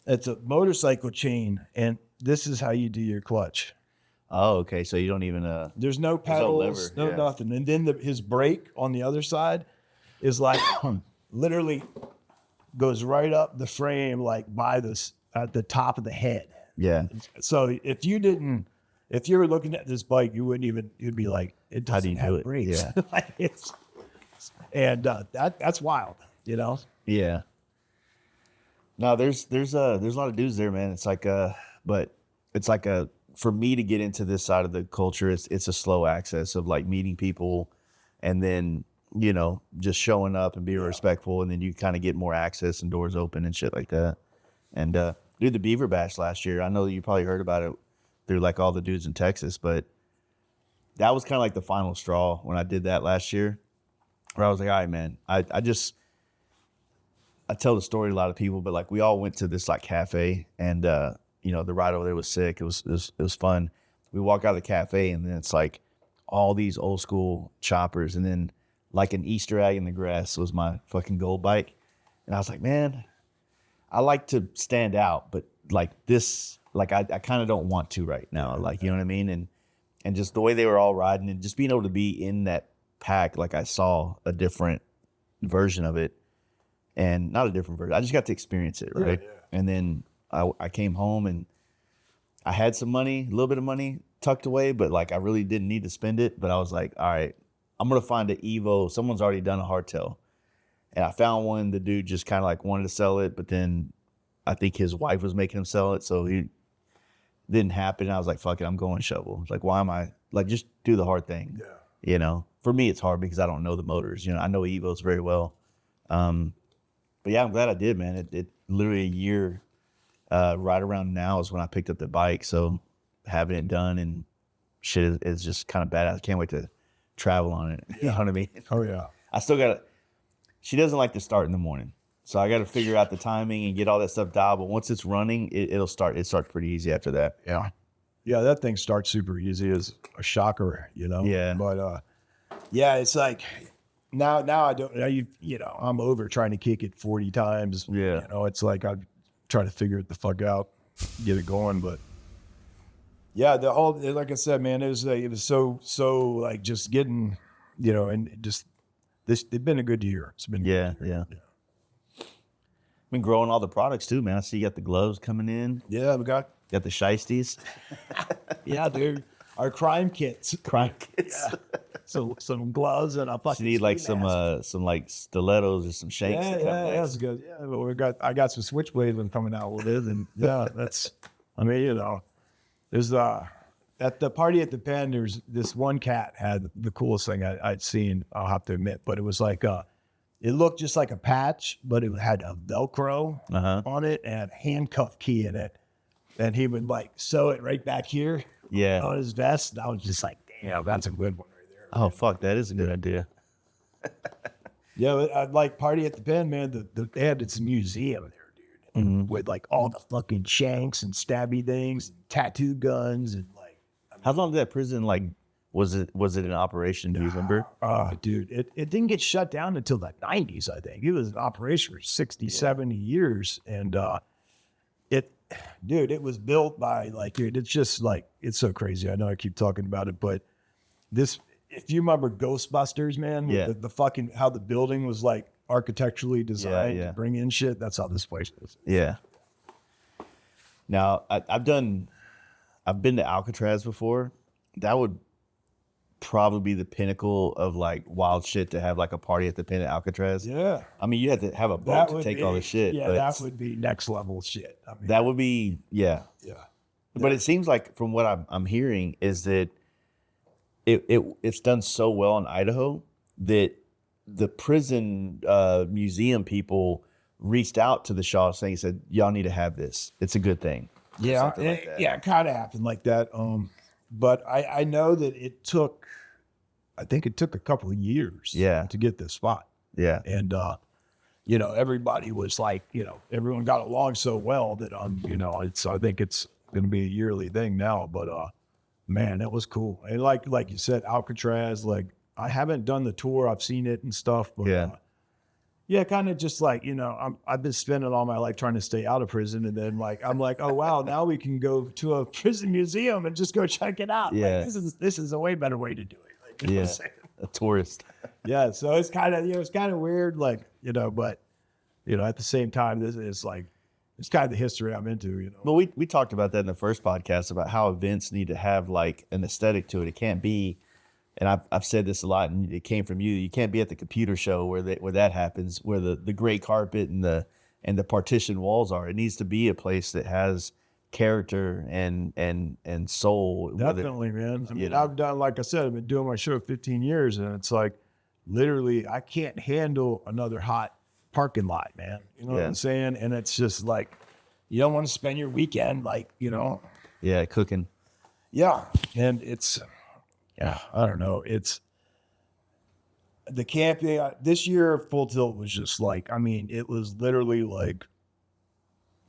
it's a motorcycle chain, and this is how you do your clutch. Oh, okay. So you don't even there's no pedals, no nothing. And then his brake on the other side is like literally goes right up the frame, like by this at the top of the head. So if you were looking at this bike, you'd be like, it doesn't have brakes. And that's wild, No, there's a lot of dudes there, man. It's like but it's like for me to get into this side of the culture, it's a slow access of like meeting people, and then just showing up and being respectful, and then you kind of get more access and doors open and shit like that. And dude, the Beaver Bash last year, I know you probably heard about it through like all the dudes in Texas, but that was kind of like the final straw when I did that last year, where I was like, all right, man, I tell the story to a lot of people, but like we all went to this like cafe, and the ride over there was sick. It was fun. We walk out of the cafe, and then it's like all these old school choppers, and then like an Easter egg in the grass was my fucking gold bike. And I was like, man, I like to stand out, but like this, like I kind of don't want to right now. Like, you know what I mean? And just the way they were all riding, and just being able to be in that pack, like I saw a different version of it, and not a different version. I just got to experience it, right? And then I came home, and I had some money, a little bit of money tucked away, but like I really didn't need to spend it. But I was like, all right, I'm going to find an Evo. Someone's already done a hardtail. And I found one. The dude just kind of like wanted to sell it, but then I think his wife was making him sell it. So he didn't happen. I was like, fuck it, I'm going shovel. Like, why am I like, just do the hard thing. For me, it's hard because I don't know the motors. I know Evos very well. But yeah, I'm glad I did, man. It literally a year right around now is when I picked up the bike. So having it done and shit is just kind of badass. I can't wait to travel on it. You know what I mean? Oh yeah. I still got she doesn't like to start in the morning. So I got to figure out the timing and get all that stuff dialed. But once it's running, it'll start. It starts pretty easy after that. Yeah, that thing starts super easy. It's a shocker, Yeah. But it's like now I don't. Now I'm over trying to kick it 40 times. Yeah. It's like I try to figure it the fuck out. get it going. But yeah, the whole, like I said, man, it was so like just getting, and just it's been a good year. It's been Yeah. Been growing all the products too, man. I see you got the gloves coming in. Yeah, we got Got the shiesties. yeah, dude. Our crime kits. Crime kits. Yeah. So some gloves and a fucking. You need like ski mask. some like stilettos or some shanks. Yeah, that come next. that's good. Yeah, but I got some switchblades when coming out with it, and yeah, that's. I mean, there's at the party at the pen. There's this one cat had the coolest thing I'd seen. I'll have to admit, but it was like it looked just like a patch, but it had a Velcro on it and a handcuff key in it, and he would like sew it right back here. Yeah. On his vest. And I was just like, damn, that's a good one right there. Oh fuck, that is a good idea. Yeah, but I'd like party at the pen, man. They had this museum there, dude, with like all the fucking shanks and stabby things, and tattoo guns, and like. How long did that prison was it in operation? Do you remember? Dude, it didn't get shut down until the 90s, I think. It was in operation for 60, 70 years. And it was built by like, dude, it's just like, it's so crazy. I know I keep talking about it, but if you remember Ghostbusters, man, with the fucking, how the building was like architecturally designed to bring in shit, that's how this place is. Yeah. Now I've been to Alcatraz before. That would probably be the pinnacle of like wild shit to have like a party at the pen at Alcatraz. Yeah. I mean, you had to have a boat to take all the shit. Yeah, but that would be next level shit. I mean, that would be, yeah. Yeah. But it seems like from what I'm hearing is that it's done so well in Idaho that the prison museum people reached out to the Shaw saying, said, y'all need to have this. It's a good thing. Yeah. It kind of happened like that. But I know that I think it took a couple of years to get this spot. Yeah. And, everybody was like, everyone got along so well that, I think it's going to be a yearly thing now, but, man, that was cool. And like you said, Alcatraz, like I haven't done the tour. I've seen it and stuff, but kind of just like, I've been spending all my life trying to stay out of prison. And then like, I'm like, oh, wow, now we can go to a prison museum and just go check it out. Yeah. Like, this is a way better way to do it. Like, Yeah. A tourist. Yeah. So it's kind of, it's kind of weird, like, but, at the same time, this is like, it's kind of the history I'm into, Well, we talked about that in the first podcast about how events need to have like an aesthetic to it. It can't be, and I've said this a lot, and it came from you. You can't be at the computer show where that happens, where the gray carpet and the partition walls are. It needs to be a place that has character and soul. Definitely, man. I mean, I've done, like I said, I've been doing my show 15 years, and it's like, literally, I can't handle another hot parking lot, man. You know what I'm saying? And it's just like, you don't want to spend your weekend like, Yeah, cooking. Yeah. And it's, I don't know. It's the camping this year. Full Tilt was just like, I mean, it was literally like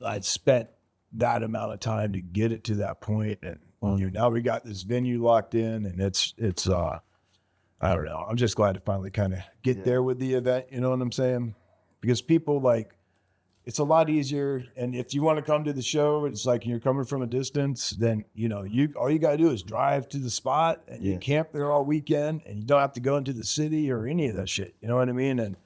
I'd spent that amount of time to get it to that point, and now we got this venue locked in, and it's I don't know. I'm just glad to finally kind of get there with the event. You know what I'm saying? Because people like, it's a lot easier. And if you want to come to the show, it's like you're coming from a distance, then, all you got to do is drive to the spot and you camp there all weekend, and you don't have to go into the city or any of that shit. You know what I mean? And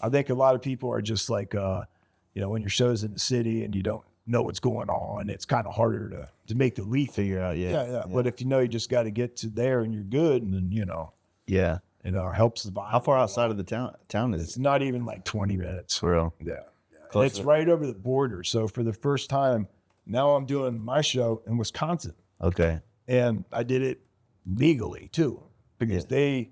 I think a lot of people are just like, when your show's in the city and you don't know what's going on, it's kind of harder to make the leap. Figure out, yeah. But if you just got to get to there and you're good, and then, Yeah. it helps the vibe. How far outside of the town is It's not even like 20 minutes. For real? Yeah. And it's right over the border. So for the first time, now I'm doing my show in Wisconsin. Okay. And I did it legally too, because they,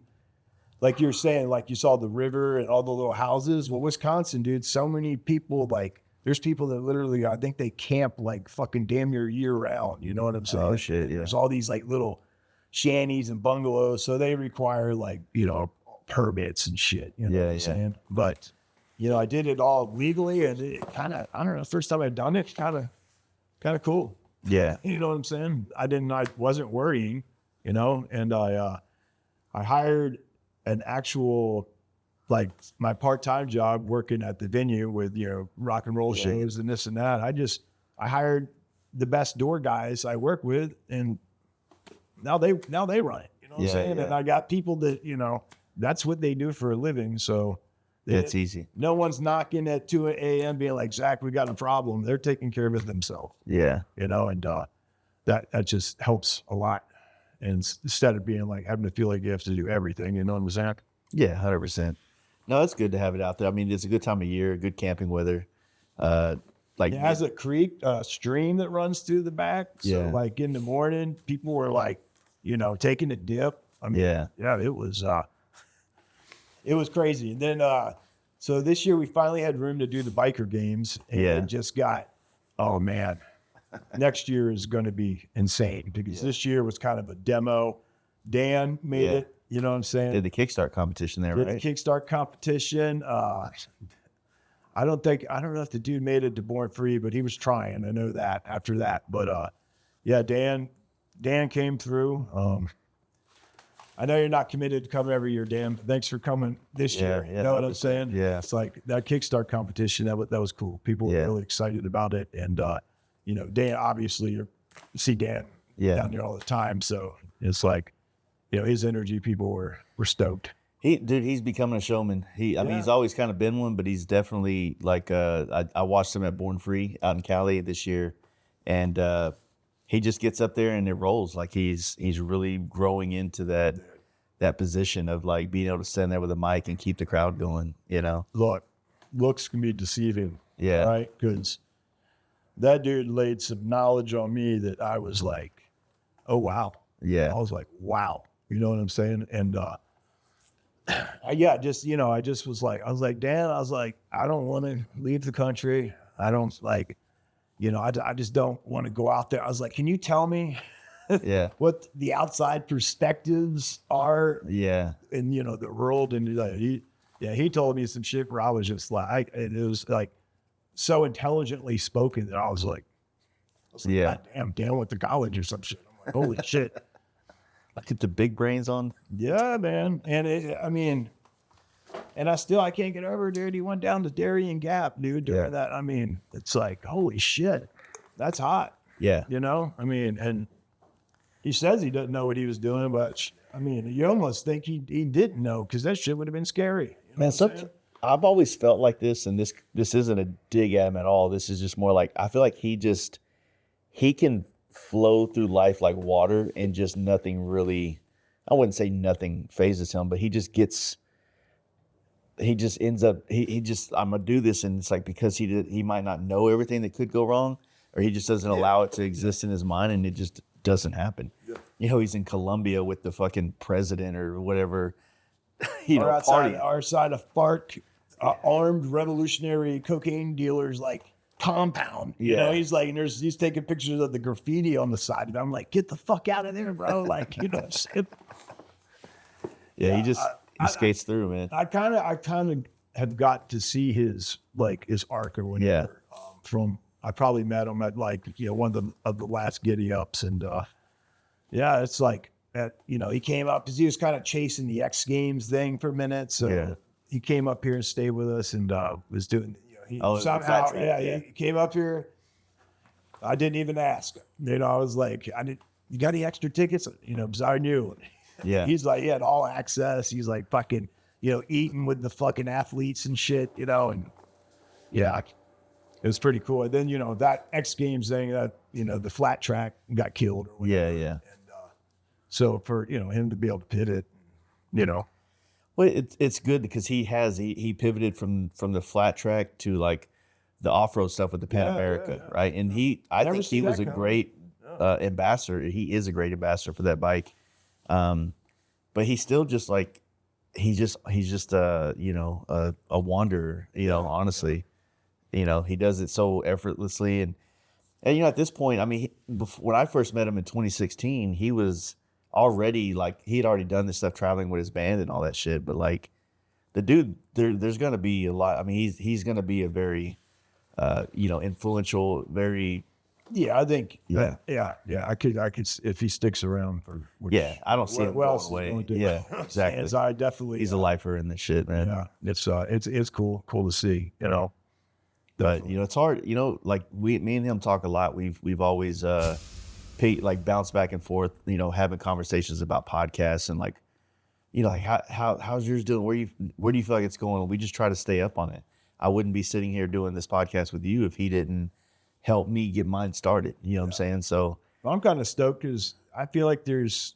like you're saying, like you saw the river and all the little houses. Well, Wisconsin, dude, so many people, like there's people that literally, I think they camp like fucking damn year round. You know what I'm saying? Oh shit, yeah. There's all these like little shanties and bungalows. So they require like, permits and shit. You know what I'm saying? But, I did it all legally, and it kind of, I don't know, first time I'd done it, kind of cool. Yeah. You know what I'm saying? I wasn't worrying, and I hired an actual, like my part-time job working at the venue with, rock and roll shows and this and that. I hired the best door guys I work with, and now they run it. You know what I'm saying? Yeah. And I got people that, you know, that's what they do for a living. So it's easy. No one's knocking at 2 a.m. being like, Zach, we got a problem. They're taking care of it themselves. Yeah. You know, and that just helps a lot. And instead of being like having to feel like you have to do everything, you know what I'm saying? Yeah, 100%. No, it's good to have it out there. I mean, it's a good time of year, good camping weather. Like it has a creek, stream that runs through the back. So Yeah. like in the morning, people were like, you know, taking a dip. I mean, Yeah. it was crazy. And then, so this year we finally had room to do the biker games, and Yeah. it just got, oh man, next year is going to be insane because this year was kind of a demo. Dan made it, you know what I'm saying? did the Kickstart competition there, Did right? the Kickstart competition. I don't know if the dude made it to Born Free, but he was trying. I know that after that. But yeah, Dan came through. I know you're not committed to coming every year, Dan, but thanks for coming this year. Yeah, You know what I'm saying? Yeah. It's like that Kickstart competition, that was cool. People were really excited about it. And you know, Dan, obviously you see Dan down there all the time. So it's like, you know, his energy, people were stoked. He's becoming a showman. I mean, he's always kind of been one, but he's definitely like, I watched him at Born Free out in Cali this year, and he just gets up there and it rolls. Like he's really growing into that position of like being able to stand there with a mic and keep the crowd going, you know? Look, looks can be deceiving. Yeah. Right? Because that dude laid some knowledge on me that I was like, oh, wow. Yeah. I was like, wow. You know what I'm saying? And I just was like, Dan, I don't want to leave the country. I don't like, you know, I just don't want to go out there. I was like, can you tell me Yeah. what the outside perspectives are Yeah. in, you know, the world? And like, he told me some shit where I was just like, it was like so intelligently spoken that I was like, Yeah. God damn, Dan went to college or some shit. I'm like, holy shit. I keep the big brains on. Yeah, man. And I can't get over, dude. He went down to Darien Gap, dude, during that. I mean, it's like, holy shit, that's hot. Yeah. You know, I mean, and he says he doesn't know what he was doing, but I mean, you almost think he didn't know, because that shit would have been scary. You know Man, I've always felt like this, and this isn't a dig at him at all. This is just more like, I feel like he can flow through life like water, and just nothing really, I wouldn't say nothing phases him, but he just ends up, I'm gonna do this, and it's like, because he might not know everything that could go wrong, or he just doesn't allow it to exist in his mind, and it just doesn't happen. Yeah. You know, he's in Colombia with the fucking president or whatever, you know, party. Our side of FARC, armed revolutionary cocaine dealers, like, compound. You know, he's like, and he's taking pictures of the graffiti on the side, and I'm like, get the fuck out of there, bro. Like, you know, he skates through, man. I kind of have got to see his arc or whatever. I probably met him at, like, you know, one of the last giddy ups, and it's like, you know, he came up because he was kind of chasing the X Games thing for a minute, so he came up here and stayed with us, and was doing. He came up here. I didn't even ask him. You know, I was like, you got any extra tickets? You know, because I knew. Yeah. He's like, he had all access. He's like fucking, you know, eating with the fucking athletes and shit, you know, and it was pretty cool. And then, you know, that X Games thing, that, you know, the flat track got killed or whatever. Yeah. And so for, you know, him to be able to pit it, you know. Well, it's good because he pivoted from the flat track to like the off-road stuff with the Pan America, right? And I think he was a great ambassador. He is a great ambassador for that bike. But he's still just like, he's just you know, a wanderer, you know, honestly. You know, he does it so effortlessly, and you know, at this point, I mean, when I first met him in 2016, he was already like, he had already done this stuff traveling with his band and all that shit. But like, the dude, there's gonna be a lot. I mean, he's gonna be a very, you know, influential, very. Yeah, I think. Yeah. I could if he sticks around for. I don't see him going away. Yeah, exactly. As I definitely. He's a lifer in this shit, man. Yeah, it's cool to see, you know. But it's hard. Like me and him talk a lot. We've always like bounce back and forth. Having conversations about podcasts and like, like how's yours doing? Where do you feel like it's going? We just try to stay up on it. I wouldn't be sitting here doing this podcast with you if he didn't help me get mine started. You know what I'm saying? So I'm kind of stoked because I feel like there's,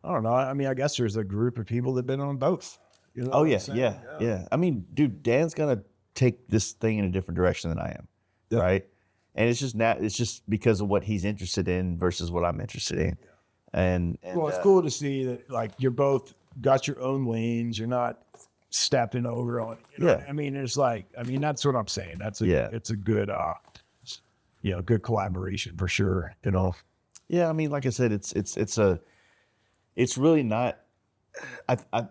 I don't know. I mean, I guess there's a group of people that've been on both. You know oh yeah. I mean, dude, Dan's gonna take this thing in a different direction than I am, right? And it's just because of what he's interested in versus what I'm interested in. And well, it's cool to see that like you're both got your own lanes. You're not stepping over on. I mean, it's like that's what I'm saying. It's a good good collaboration for sure. Yeah, I mean, like I said, it's really not.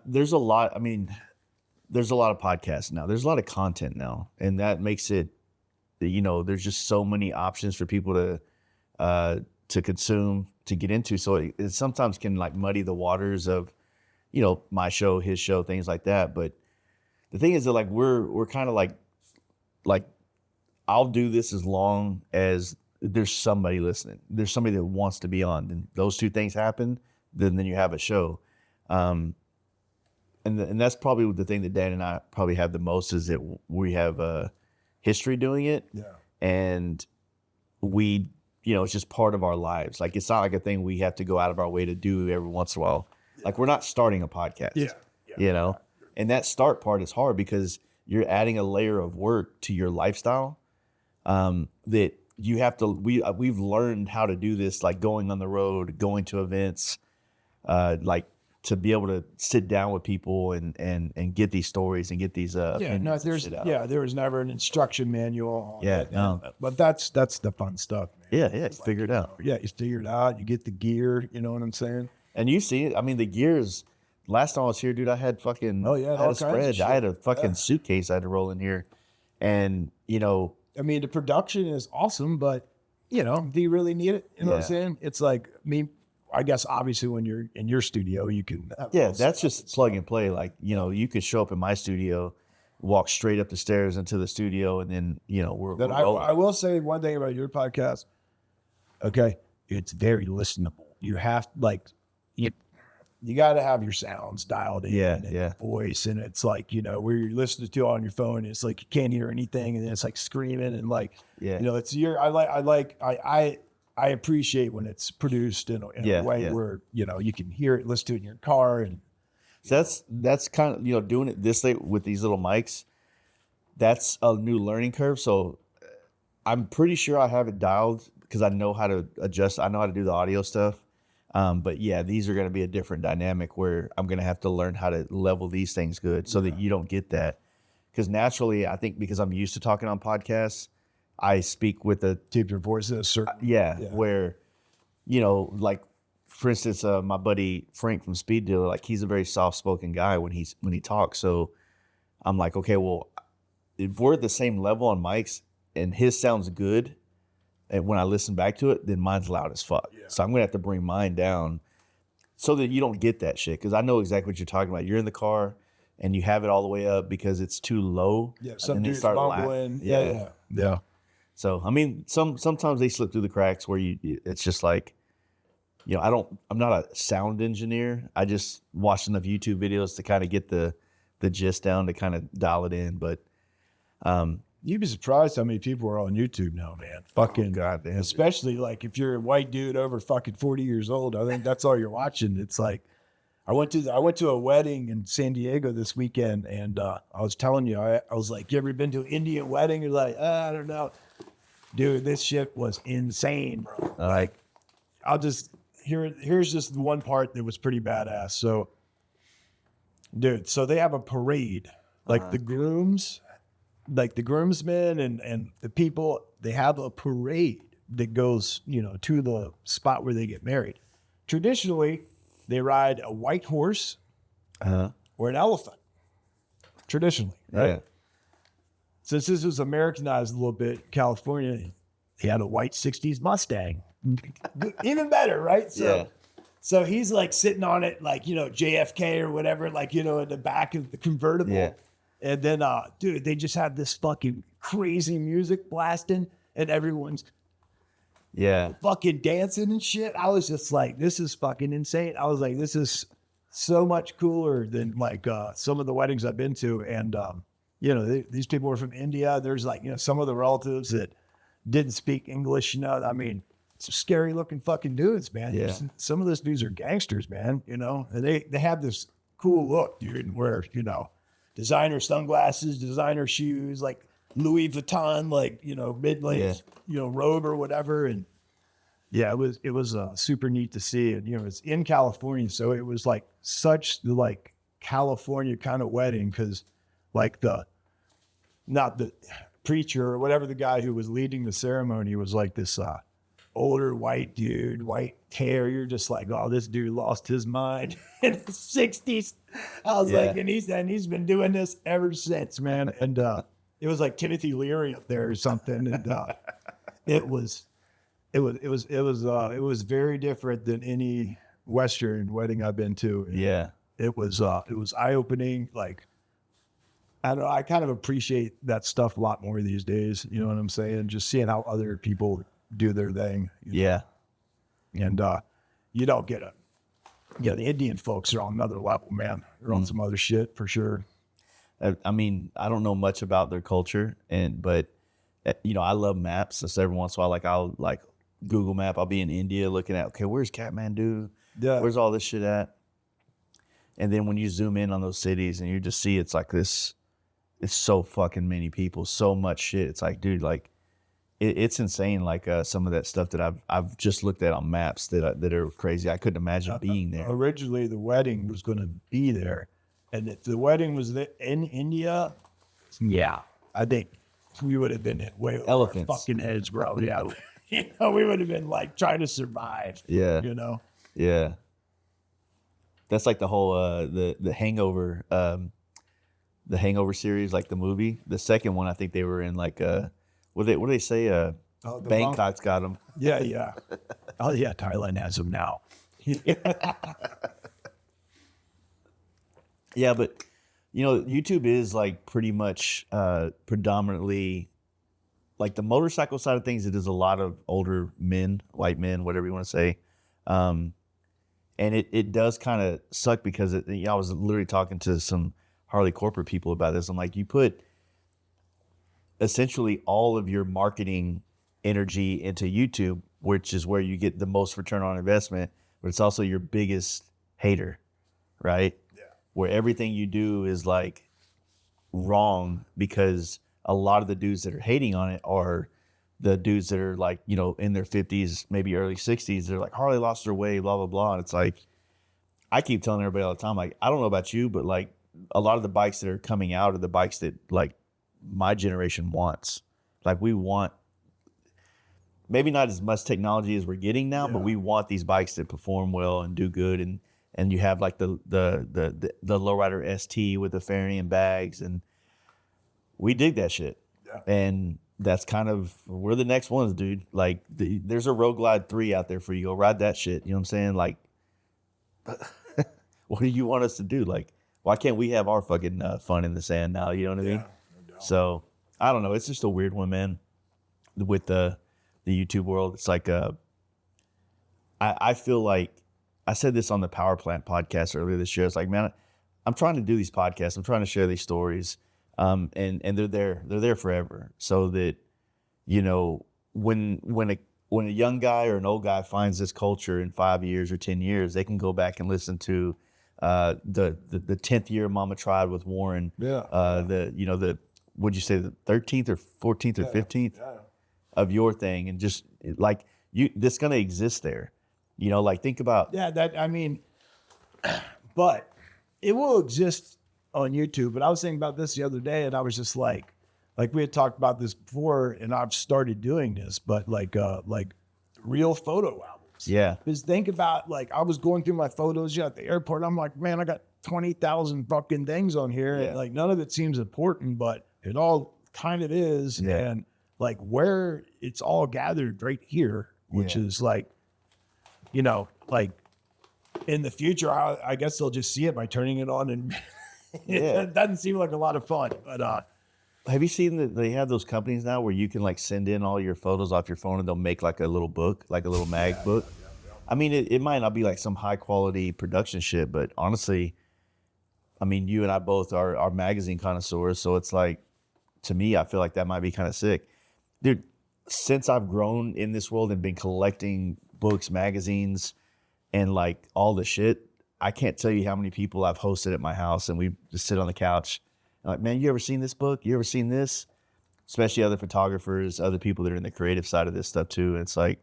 There's a lot. I mean, there's a lot of podcasts now. There's a lot of content now, and that makes it. There's just so many options for people to consume, to get into. So it sometimes can like muddy the waters of, my show, his show, things like that. But the thing is that like we're kind of like I'll do this as long as there's somebody listening. There's somebody that wants to be on. And those two things happen, then you have a show. And that's probably the thing that Dan and I probably have the most is that we have a history doing it. Yeah. And we, it's just part of our lives. Like, it's not like a thing we have to go out of our way to do every once in a while. Yeah. Like, we're not starting a podcast, and that start part is hard because you're adding a layer of work to your lifestyle that you have to, we've learned how to do this, like going on the road, going to events, like to be able to sit down with people and get these stories and get these there was never an instruction manual. But that's the fun stuff, man. You figure it out. Yeah, you figure it out. You get the gear. You know what I'm saying? And you see it. I mean, the gears. Last time I was here, dude, I had fucking. Oh yeah, I had a spread. I had a fucking suitcase I had to roll in here, and I mean, the production is awesome, but do you really need it? You know what I'm saying? It's like I guess obviously when you're in your studio, you can. That's just plug and play. Like, you could show up in my studio, walk straight up the stairs into the studio, and then, we're I will say one thing about your podcast. Okay. It's very listenable. You have you got to have your sounds dialed in and voice. And it's like, where you're listening to on your phone, it's like, you can't hear anything. And then it's like screaming and like, it's I appreciate when it's produced in a way where, you can hear it, listen to it in your car. And so that's kind of, doing it this way with these little mics, that's a new learning curve. So I'm pretty sure I have it dialed because I know how to adjust. I know how to do the audio stuff. But yeah, these are going to be a different dynamic where I'm going to have to learn how to level these things good so that you don't get that. Because naturally, I think because I'm used to talking on podcasts, I speak with a keep your voice at a certain where, like for instance, my buddy Frank from Speed Dealer, like he's a very soft spoken guy when he talks. So I'm like, okay, well, if we're at the same level on mics and his sounds good, and when I listen back to it, then mine's loud as fuck. Yeah. So I'm gonna have to bring mine down so that you don't get that shit. Because I know exactly what you're talking about. You're in the car and you have it all the way up because it's too low. Yeah, some dudes mumbling. Yeah. So I mean, sometimes they slip through the cracks where it's just like, I'm not a sound engineer. I just watch enough YouTube videos to kind of get the gist down to kind of dial it in. But you'd be surprised how many people are on YouTube now, man. Fucking God, man. Especially like if you're a white dude over fucking 40 years old, I think that's all you're watching. It's like I went to a wedding in San Diego this weekend, and I was telling you, I was like, you ever been to an Indian wedding? You're like, I don't know. Dude, this shit was insane, bro. Like, here's just the one part that was pretty badass. So, dude, so they have a parade, like the grooms. Like the groomsmen and the people, they have a parade that goes, to the spot where they get married. Traditionally, they ride a white horse or an elephant. Traditionally, right? Yeah. Since this was Americanized a little bit, California, he had a white 60s Mustang. Even better, right? So he's like sitting on it like, JFK or whatever, like, in the back of the convertible. Yeah. And then, dude, they just had this fucking crazy music blasting and everyone's Yeah. fucking dancing and shit. I was just like, this is fucking insane. I was like, this is so much cooler than like some of the weddings I've been to. And, you know, these people were from India. There's like, you know, some of the relatives that didn't speak English, you know, I mean, some scary looking fucking dudes, man. Yeah. Some of those dudes are gangsters, man, you know, and they have this cool look, dude, where, you know, designer sunglasses, designer shoes, like Louis Vuitton, like, you know, mid-length, you know, robe or whatever. And yeah, it was super neat to see. And, you know, it's in California. So it was like such the like California kind of wedding. Cause like not the preacher or whatever, the guy who was leading the ceremony was like this, older white dude, white hair. You're just like, oh, this dude lost his mind in the 60s. I was like, and he's been doing this ever since, man. And it was like Timothy Leary up there or something. And it was very different than any Western wedding I've been to. And it was eye-opening. Like, I don't know, I kind of appreciate that stuff a lot more these days. You know what I'm saying? Just seeing how other people do their thing. You know? And you don't get the Indian folks are on another level, man. They're on some other shit for sure. I mean, I don't know much about their culture, but you know, I love maps. So every once in a while, like I'll like Google Map. I'll be in India looking at, okay, where's Kathmandu? Yeah. Where's all this shit at? And then when you zoom in on those cities and you just see it's like this, it's so fucking many people, so much shit. It's like, dude, like it's insane. Like some of that stuff that I've just looked at on maps that are crazy. I couldn't imagine being there. Originally, the wedding was going to be there, and if the wedding was in India, I think we would have been way over our Elephants. fucking heads, bro. Yeah, you know, we would have been like trying to survive. Yeah, you know. Yeah, that's like the whole the Hangover series, like the movie. The second one, I think they were in like what do they say? Bangkok's got them. Yeah. Oh yeah, Thailand has them now. Yeah, but you know, YouTube is like pretty much predominantly like the motorcycle side of things. It is a lot of older men, white men, whatever you want to say. And it does kind of suck because I was literally talking to some Harley corporate people about this. I'm like, you put essentially all of your marketing energy into YouTube, which is where you get the most return on investment, but it's also your biggest hater, right? Yeah. Where everything you do is like wrong because a lot of the dudes that are hating on it are the dudes that are like, you know, in their 50s, maybe early 60s. They're like, Harley lost her way, blah, blah, blah. And it's like, I keep telling everybody all the time, like, I don't know about you, but like a lot of the bikes that are coming out are the bikes that like my generation wants. Like we want maybe not as much technology as we're getting now, but we want these bikes that perform well and do good. And you have like the Lowrider ST with the fairing and bags, and we dig that shit. Yeah. And that's kind of, we're the next ones, dude. Like there's a Road Glide 3 out there for you. Go ride that shit. You know what I'm saying? Like, what do you want us to do? Like, why can't we have our fucking fun in the sand now? You know what I mean? No doubt. So I don't know. It's just a weird one, man. With the YouTube world, it's like I feel like I said this on the Power Plant podcast earlier this year. It's like, man, I'm trying to do these podcasts. I'm trying to share these stories, and they're there forever. So that, you know, when a young guy or an old guy finds this culture in 5 years or 10 years, they can go back and listen to the 10th year Mama Tried with Warren. Would you say the 13th or 14th or 15th of your thing, and just like this gonna exist there, you know, like think about but it will exist on YouTube. But I was thinking about this the other day, and I was just like we had talked about this before, and I've started doing this, but like real photo albums. Yeah. Because think about, like, I was going through my photos at the airport. I'm like, man, I got 20,000 fucking things on here. Yeah. And like none of it seems important, but it all kind of is. Yeah. And like where it's all gathered right here, which is like, you know, like in the future, I guess they'll just see it by turning it on, and it doesn't seem like a lot of fun, but have you seen that they have those companies now where you can like send in all your photos off your phone and they'll make like a little book, like a little mag book? I mean, it might not be like some high quality production shit, but honestly, I mean, you and I both are magazine connoisseurs, so it's like, to me, I feel like that might be kind of sick. Dude, since I've grown in this world and been collecting books, magazines, and like all the shit, I can't tell you how many people I've hosted at my house and we just sit on the couch. Like, man, you ever seen this book? You ever seen this? Especially other photographers, other people that are in the creative side of this stuff too. And it's like,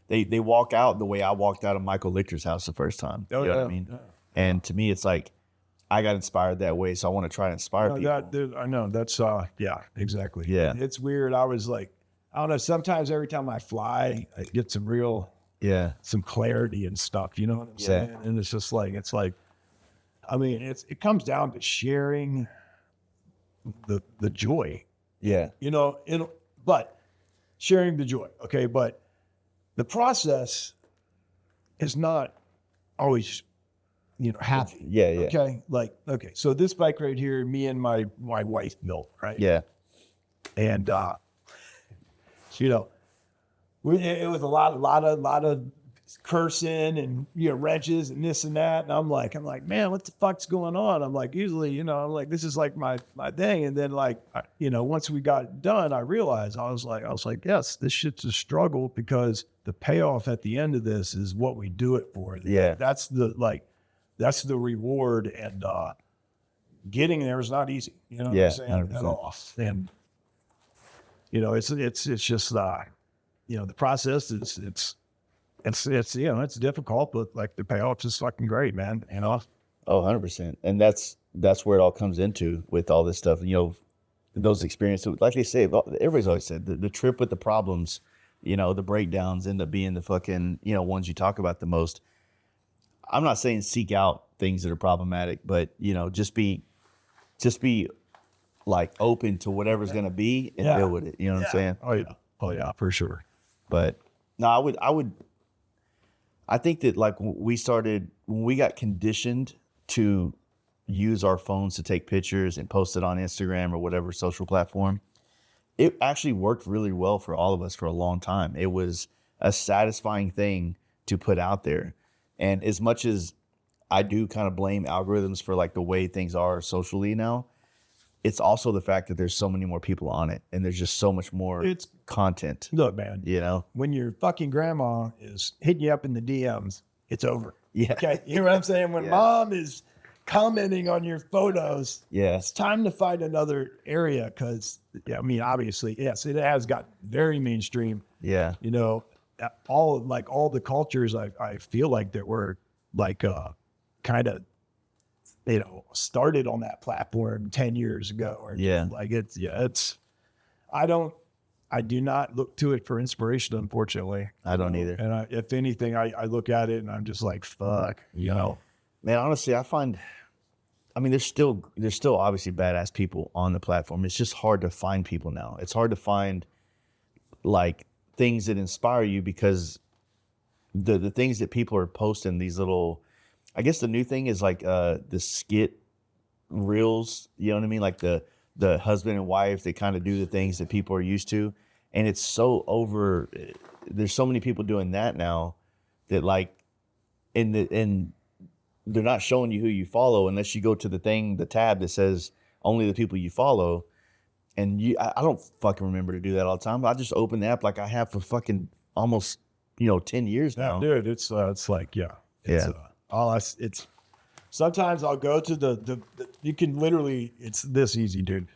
they walk out the way I walked out of Michael Lichter's house the first time. You know what I mean? Yeah. And to me, it's like, I got inspired that way, so I want to try to inspire people. I know that's yeah, exactly. Yeah, it's weird. I was like, I don't know. Sometimes every time I fly, I get some real some clarity and stuff. You know what I'm saying? And it's just like I mean, it comes down to sharing the joy. Yeah, you know, but sharing the joy. Okay, but the process is not always, you know, happy. Yeah. Okay. Like, okay. So this bike right here, me and my wife built, right? Yeah. And, you know, it was a lot of cursing and, you know, wrenches and this and that. And I'm like, man, what the fuck's going on? I'm like, usually, you know, I'm like, this is like my thing. And then like, you know, once we got done, I realized I was like, yes, this shit's a struggle because the payoff at the end of this is what we do it for. Yeah. That's the reward, and getting there is not easy. You know what I'm saying? 100%. At all. And you know, it's just you know, the process is it's you know, it's difficult, but like the payoff is fucking great, man. You know? Oh, 100%. And that's where it all comes into with all this stuff. You know, those experiences, like they say, everybody's always said the trip with the problems, you know, the breakdowns end up being the fucking, you know, ones you talk about the most. I'm not saying seek out things that are problematic, but you know, just be like open to whatever's going to be and deal with it. You know what I'm saying? Oh yeah, for sure. But no, I think that like when we got conditioned to use our phones to take pictures and post it on Instagram or whatever social platform, it actually worked really well for all of us for a long time. It was a satisfying thing to put out there. And as much as I do kind of blame algorithms for like the way things are socially now, it's also the fact that there's so many more people on it and there's just so much more content. Look, man, you know, when your fucking grandma is hitting you up in the DMs, it's over. Yeah. Okay. You know what I'm saying? When mom is commenting on your photos, it's time to find another area. Cause I mean, obviously, yes, it has got very mainstream. Yeah. You know, all the cultures I feel like that were like kind of, you know, started on that platform 10 years ago or like I do not look to it for inspiration, unfortunately. I don't either. And if anything, I look at it and I'm just like, fuck, you know. Man, honestly, there's still obviously badass people on the platform. It's just hard to find people now. It's hard to find like things that inspire you because the things that people are posting, these little, I guess the new thing is like the skit reels, you know what I mean? Like the husband and wife, they kind of do the things that people are used to. And it's so over, there's so many people doing that now that like, and they're not showing you who you follow unless you go to the tab that says only the people you follow. And I don't fucking remember to do that all the time. But I just open the app like I have for fucking almost, 10 years now. Dude, it's like, it's sometimes I'll go to the you can literally, it's this easy, dude.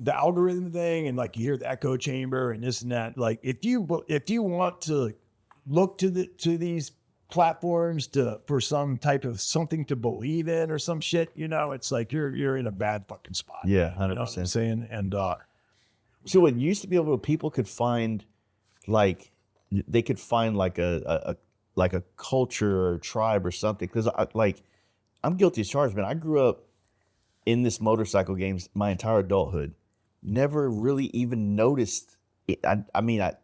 The algorithm thing and like you hear the echo chamber and this and that. Like if you want to look to these platforms for some type of something to believe in or some shit, it's like you're in a bad fucking spot. Yeah, 100%. You know what I'm saying? And so it used to be able, people could find like they could find like a culture or a tribe or something. Because I'm guilty as charged, man. I grew up in this motorcycle games my entire adulthood. Never really even noticed it. I mean, I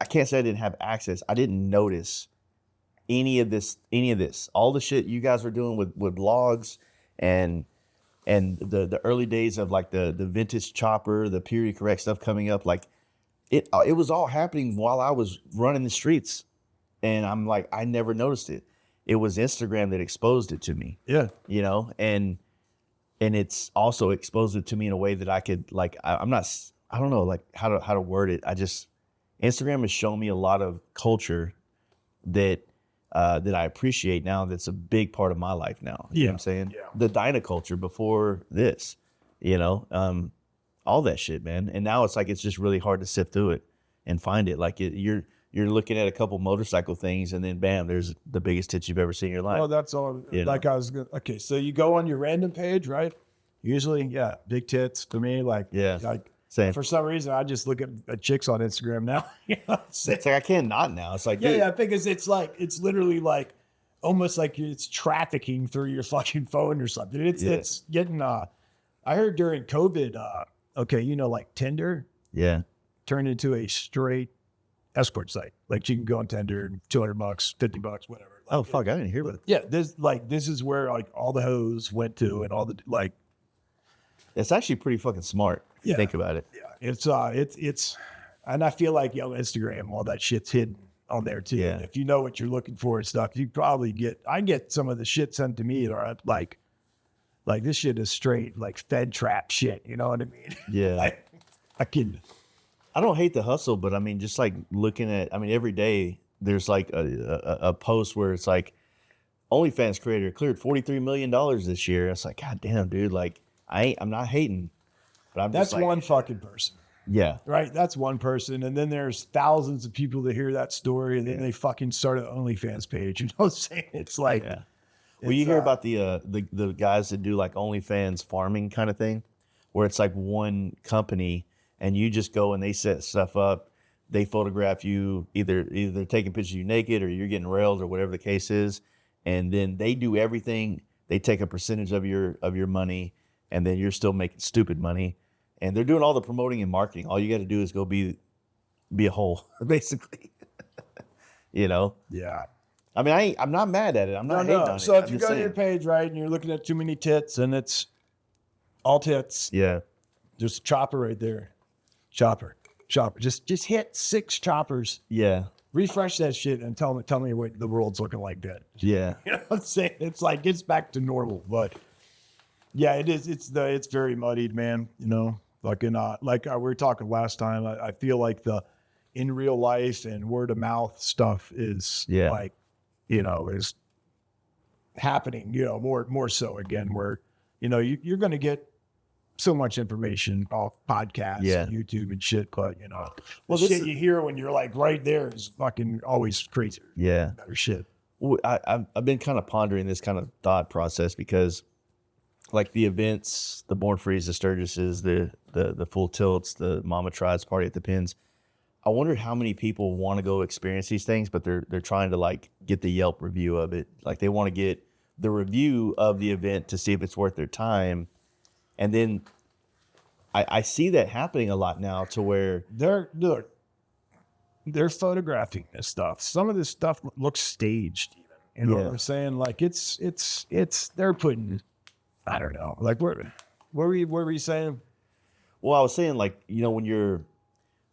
can't say I didn't have access. I didn't notice any of this. All the shit you guys were doing with blogs and and the early days of like the vintage chopper, the period correct stuff coming up, like it was all happening while I was running the streets, and I'm like, I never noticed it. It was Instagram that exposed it to me. Yeah. You know, and it's also exposed it to me in a way that I could like, I don't know like how to word it. Instagram has shown me a lot of culture that I appreciate now. That's a big part of my life now. You know what I'm saying? Yeah. The Dyna culture before this, you know, all that shit, man. And now it's like, it's just really hard to sift through it and find it. Like you're looking at a couple motorcycle things and then bam, there's the biggest tits you've ever seen in your life. Well, that's all. You Like know? I was gonna, okay. So you go on your random page, right? Usually, yeah, big tits to me. Like, Yeah. like Same. for some reason, I just look at chicks on Instagram now. You know what I'm saying? It's like, I can't not now. It's like, Yeah, dude, yeah, because it's literally like almost like it's trafficking through your fucking phone or something. It's getting I heard during COVID, okay, you know, like Tinder yeah. turned into a straight escort site. Like you can go on Tinder, $200, $50, whatever. Like, Oh, fuck. I didn't hear about it. yeah, this is where like all the hoes went to and all the like. It's actually pretty fucking smart if you Yeah. think about it. Yeah, it's, and I feel like Instagram, all that shit's hidden on there too. Yeah. And if you know what you're looking for and stuff, you probably I get some of the shit sent to me that are like this shit is straight like Fed trap shit. You know what I mean? Yeah. I can. I don't hate the hustle, but I mean, just like looking at, I mean, every day there's like a post where it's like OnlyFans creator cleared $43 million this year. It's like, God damn, dude. Like I'm not hating, but I'm That's just like, one fucking person, yeah, right? That's one person, and then there's thousands of people that hear that story, and then they fucking start an OnlyFans page. You know what I'm saying? It's like, yeah. Well, you hear about the guys that do like OnlyFans farming kind of thing, where it's like one company and you just go and they set stuff up. They photograph you either taking pictures of you naked or you're getting railed or whatever the case is, and then they do everything. They take a percentage of your money, and then you're still making stupid money. And they're doing all the promoting and marketing. All you got to do is go be a hole, basically. You know. yeah. I mean, I'm not mad at it. I'm not hating on it. So I'm if you just go to your saying. page, right, and you're looking at too many tits, and it's all tits, Yeah. there's a chopper right there. Chopper. Just hit 6 choppers. Yeah. Refresh that shit and tell me what the world's looking like then. Yeah. You know what I'm saying? It's like it's back to normal, but yeah, it is. It's very muddied, man. You know, fucking like we were talking last time. I feel like the in real life and word of mouth stuff is like, you know, is happening. You know, more so again, where you know you're going to get so much information off podcasts, and YouTube and shit, but you know, Well, the this shit you hear when you're like right there is fucking always crazy. Yeah. Better shit. Well, I've been kind of pondering this kind of thought process because, like the events, the Born Frees, the Sturgises, the Full Tilts, the Mama Trides Party at the Pins. I wonder how many people want to go experience these things, but they're trying to like get the Yelp review of it. Like they want to get the review of the event to see if it's worth their time. And then I see that happening a lot now to where They're photographing this stuff. Some of this stuff looks staged even. You know what I'm saying? Like it's they're putting, I don't know. Like what were you saying? well, I was saying like, you know, when you're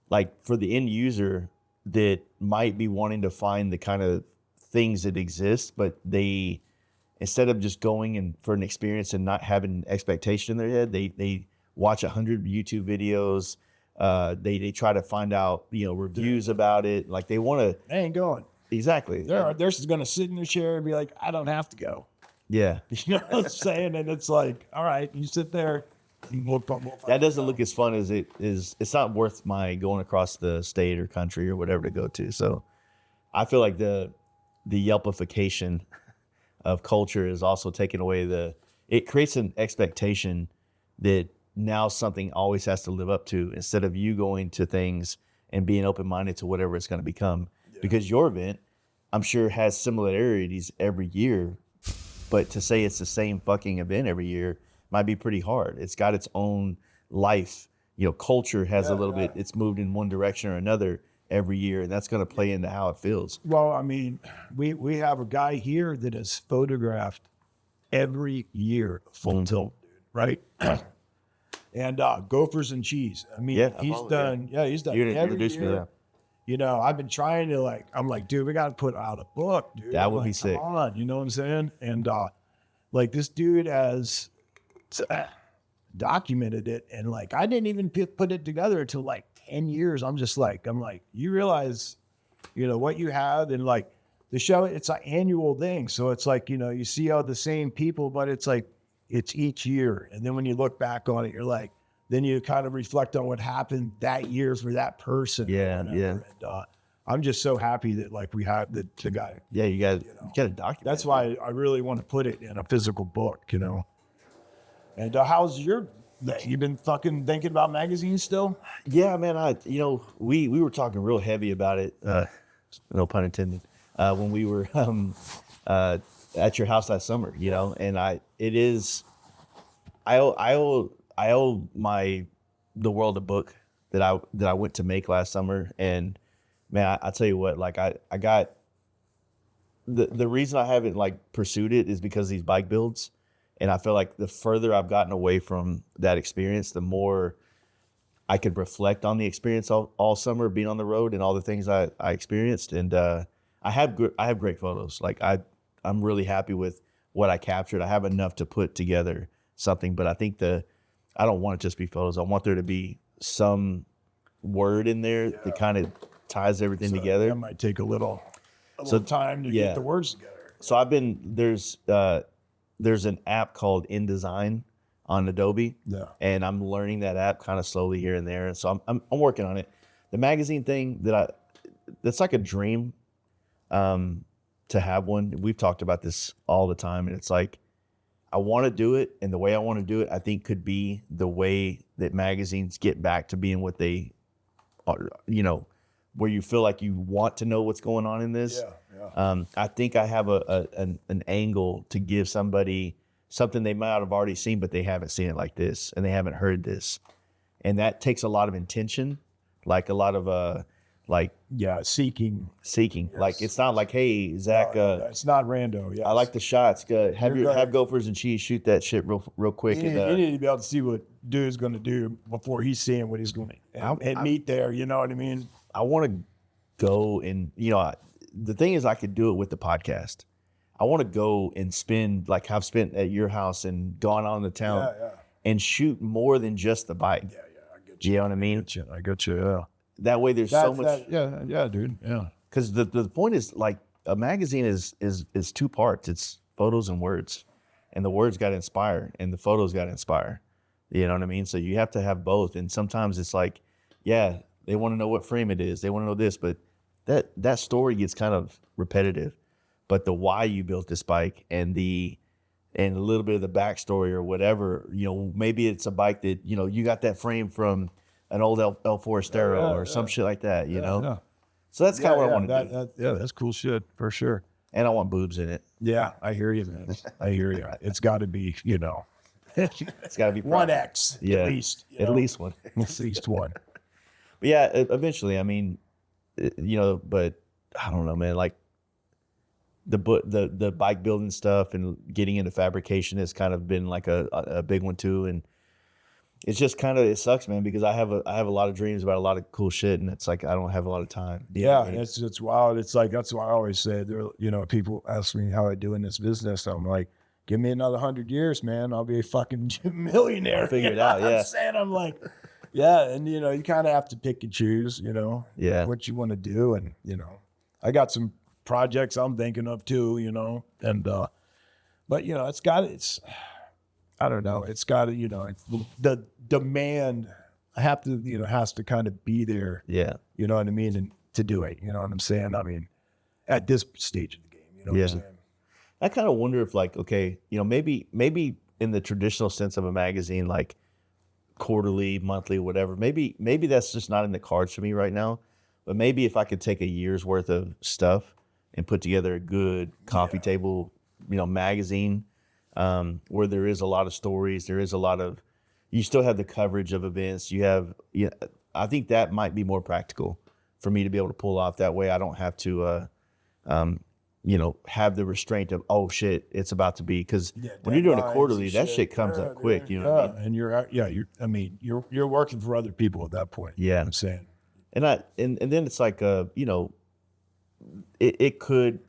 like for the end user that might be wanting to find the kind of things that exist, but they, instead of just going and for an experience and not having expectation in their head, they watch 100 YouTube videos. They try to find out, you know, reviews about it. Like they want to. They ain't going. Exactly. They're just going to sit in their chair and be like, I don't have to go. Yeah. You know what I'm saying? And it's like, all right, you sit there. We'll That doesn't look as fun as it is. It's not worth my going across the state or country or whatever to go to. So I feel like the Yelpification of culture is also taking away it creates an expectation that now something always has to live up to instead of you going to things and being open-minded to whatever it's going to become. Yeah. Because your event, I'm sure, has similarities every year, but to say it's the same fucking event every year might be pretty hard. It's got its own life. You know, culture has a little bit, it's moved in one direction or another every year, and that's going to play into how it feels. Well, I mean, we have a guy here that has photographed every year Full Tilt, dude, right? And Gophers and Cheese. I mean, Yeah, I he's follow, done. Yeah, he's done. You every introduced me to year. that. You know, I've been trying to like. I'm like, dude, we got to put out a book, dude. That I'm would be like, sick. Come on, you know what I'm saying? And like this dude has documented it, and like I didn't even put it together until like 10 years. I'm like, you realize, you know, what you have, and like the show, it's an annual thing, so it's like, you know, you see all the same people, but it's like it's each year, and then when you look back on it, you're like, then you kind of reflect on what happened that year for that person. Yeah, yeah. And I'm just so happy that like we have the guy. Yeah, you got to document. That's why I really want to put it in a physical book, you know. And how's you been fucking thinking about magazines still? Yeah, man. We were talking real heavy about it. No pun intended. When we were at your house last summer, you know, and I owe the world a book that I went to make last summer, and man, I tell you what, like I got the reason I haven't like pursued it is because of these bike builds. And I feel like the further I've gotten away from that experience, the more I could reflect on the experience all summer being on the road and all the things I experienced. And I have great photos. Like I'm really happy with what I captured. I have enough to put together something, but I think I don't want it to just be photos. I want there to be some word in there that kind of ties everything together. That might take a little time to get the words together. So there's an app called InDesign on Adobe, and I'm learning that app kind of slowly here and there. And so I'm working on it. The magazine thing that's like a dream, to have one. We've talked about this all the time, and it's like I want to do it, and the way I want to do it, I think could be the way that magazines get back to being what they are, you know, where you feel like you want to know what's going on in this. I think I have an angle to give somebody something they might have already seen, but they haven't seen it like this, and they haven't heard this. And that takes a lot of intention, like a lot of seeking. Yes. Like it's not like, hey, Zach, it's not rando. I like the shots. Have Gophers and Cheese shoot that shit real quick. You need to be able to see what dude's going to do before he's seeing what he's going to and meet there. You know what I mean? I want to go and, you know, the thing is I could do it with the podcast. I want to go and have spent at your house and gone on the town and shoot more than just the bike. Yeah, I get you. You know what I mean? I get you. Yeah. That way there's so much. Dude. Yeah. Because the point is, like, a magazine is 2 parts. It's photos and words. And the words got to inspire and the photos got to inspire. You know what I mean? So you have to have both. And sometimes it's like, yeah, they want to know what frame it is. They want to know this, but that story gets kind of repetitive. But the why you built this bike and a little bit of the backstory or whatever, you know, maybe it's a bike that, you know, you got that frame from an old L Forestero or some shit like that, you know? Yeah. So that's kind of what I want to do. That's cool shit for sure. And I want boobs in it. Yeah, I hear you, man. I hear you. It's got to be, you know. It's got to be 1X at least. At least one. At least one. But yeah, eventually, I mean, you know, but I don't know, man, like the bike building stuff and getting into fabrication has kind of been like a big one too. And it's just kind of, it sucks, man, because I have a lot of dreams about a lot of cool shit, and it's like I don't have a lot of time. Yeah, it's wild. It's like, that's why I always say, you know, people ask me how I do in this business. I'm like, give me another 100 years, man, I'll be a fucking millionaire. I'll figure it out. Yeah, I'm saying, I'm like, yeah, and you know, you kind of have to pick and choose, you know, what you want to do, and you know, I got some projects I'm thinking of too, you know, and but you know, I don't know, it's got to, you know, the demand has to kind of be there. Yeah. You know what I mean? And to do it, you know what I'm saying? I mean, at this stage of the game, you know what I'm saying? I kind of wonder if, like, okay, you know, maybe in the traditional sense of a magazine, like quarterly, monthly, whatever, maybe that's just not in the cards for me right now. But maybe if I could take a year's worth of stuff and put together a good coffee table, you know, magazine, where there is a lot of stories, there is a lot of, you still have the coverage of events. I think that might be more practical for me to be able to pull off that way. I don't have to, have the restraint of, oh shit, it's about to be, because when you're doing a deadlines quarterly, and that shit comes up quick. dude. You know what I mean? And you're working for other people at that point. Yeah. I'm saying. And then it's like it could,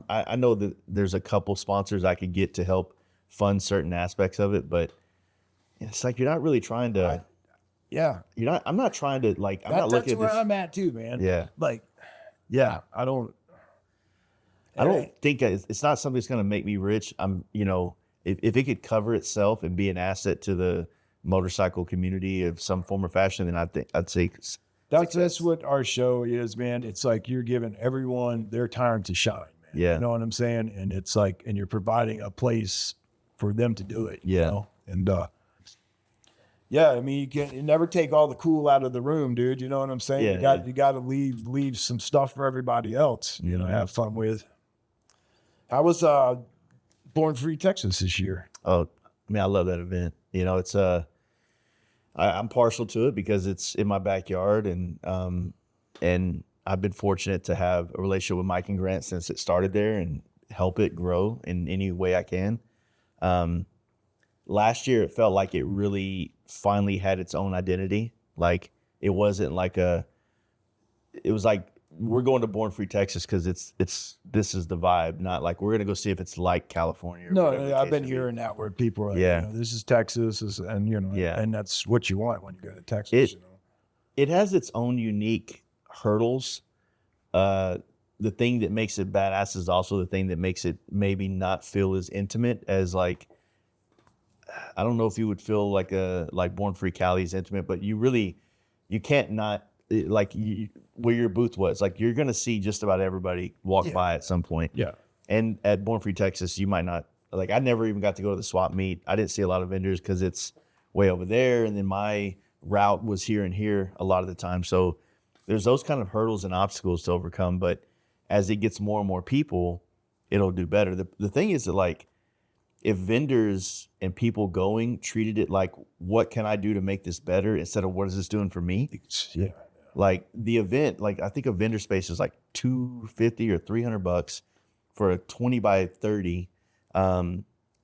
I know that there's a couple sponsors I could get to help fund certain aspects of it, but it's like you're not really trying to. I'm not trying to like. I'm not looking That's at where this. I'm at too, man. Yeah. Like, I don't think it's not something that's going to make me rich. If it could cover itself and be an asset to the motorcycle community of some form or fashion, then I'd say that's what our show is, man. It's like you're giving everyone their time to shine, man. Yeah. You know what I'm saying? And it's like, and you're providing a place for them to do it. Yeah. You know? And I mean, you never take all the cool out of the room, dude. You know what I'm saying? Yeah, You got to leave some stuff for everybody else, have fun with. How was Born Free Texas this year? Oh, I mean, I love that event. It's I'm partial to it because it's in my backyard, and I've been fortunate to have a relationship with Mike and Grant since it started there and help it grow in any way I can. Last year, it felt like it really finally had its own identity. Like it wasn't like it was like, we're going to Born Free Texas because this is the vibe, not like we're gonna go see if it's like California. Or No, I've been hearing that where people are like, this is Texas, and that's what you want when you go to Texas. It has its own unique hurdles. The thing that makes it badass is also the thing that makes it maybe not feel as intimate as like, I don't know if you would feel like Born Free Cali is intimate, but you can't not, like where your booth was, like you're gonna see just about everybody walk by at some point. Yeah. And at Born Free Texas, you might not, like I never even got to go to the swap meet. I didn't see a lot of vendors because it's way over there, and then my route was here and here a lot of the time. So there's those kind of hurdles and obstacles to overcome. But as it gets more and more people, it'll do better. The thing is that like, if vendors and people going treated it like, what can I do to make this better instead of what is this doing for me? Yeah. Like the event, like I think a vendor space is like $250 or $300 for a 20 by 30. And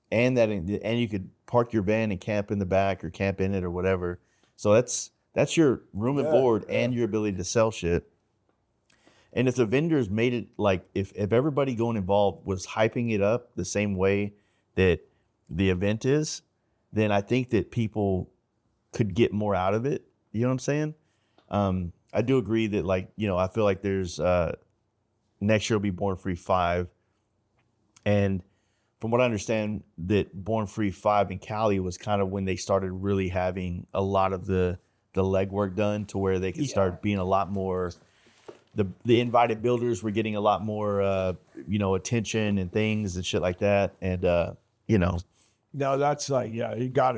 you could park your van and camp in the back or camp in it or whatever. So that's your room and board and your ability to sell shit. And if the vendors made it like, if everybody going involved was hyping it up the same way that the event is, then I think that people could get more out of it. You know what I'm saying? I do agree that like, I feel like there's, next year will be Born Free 5. And from what I understand, that Born Free 5 in Cali was kind of when they started really having a lot of the legwork done to where they could start being a lot more, the invited builders were getting a lot more, attention and things and shit like that. And, No, that's like, you got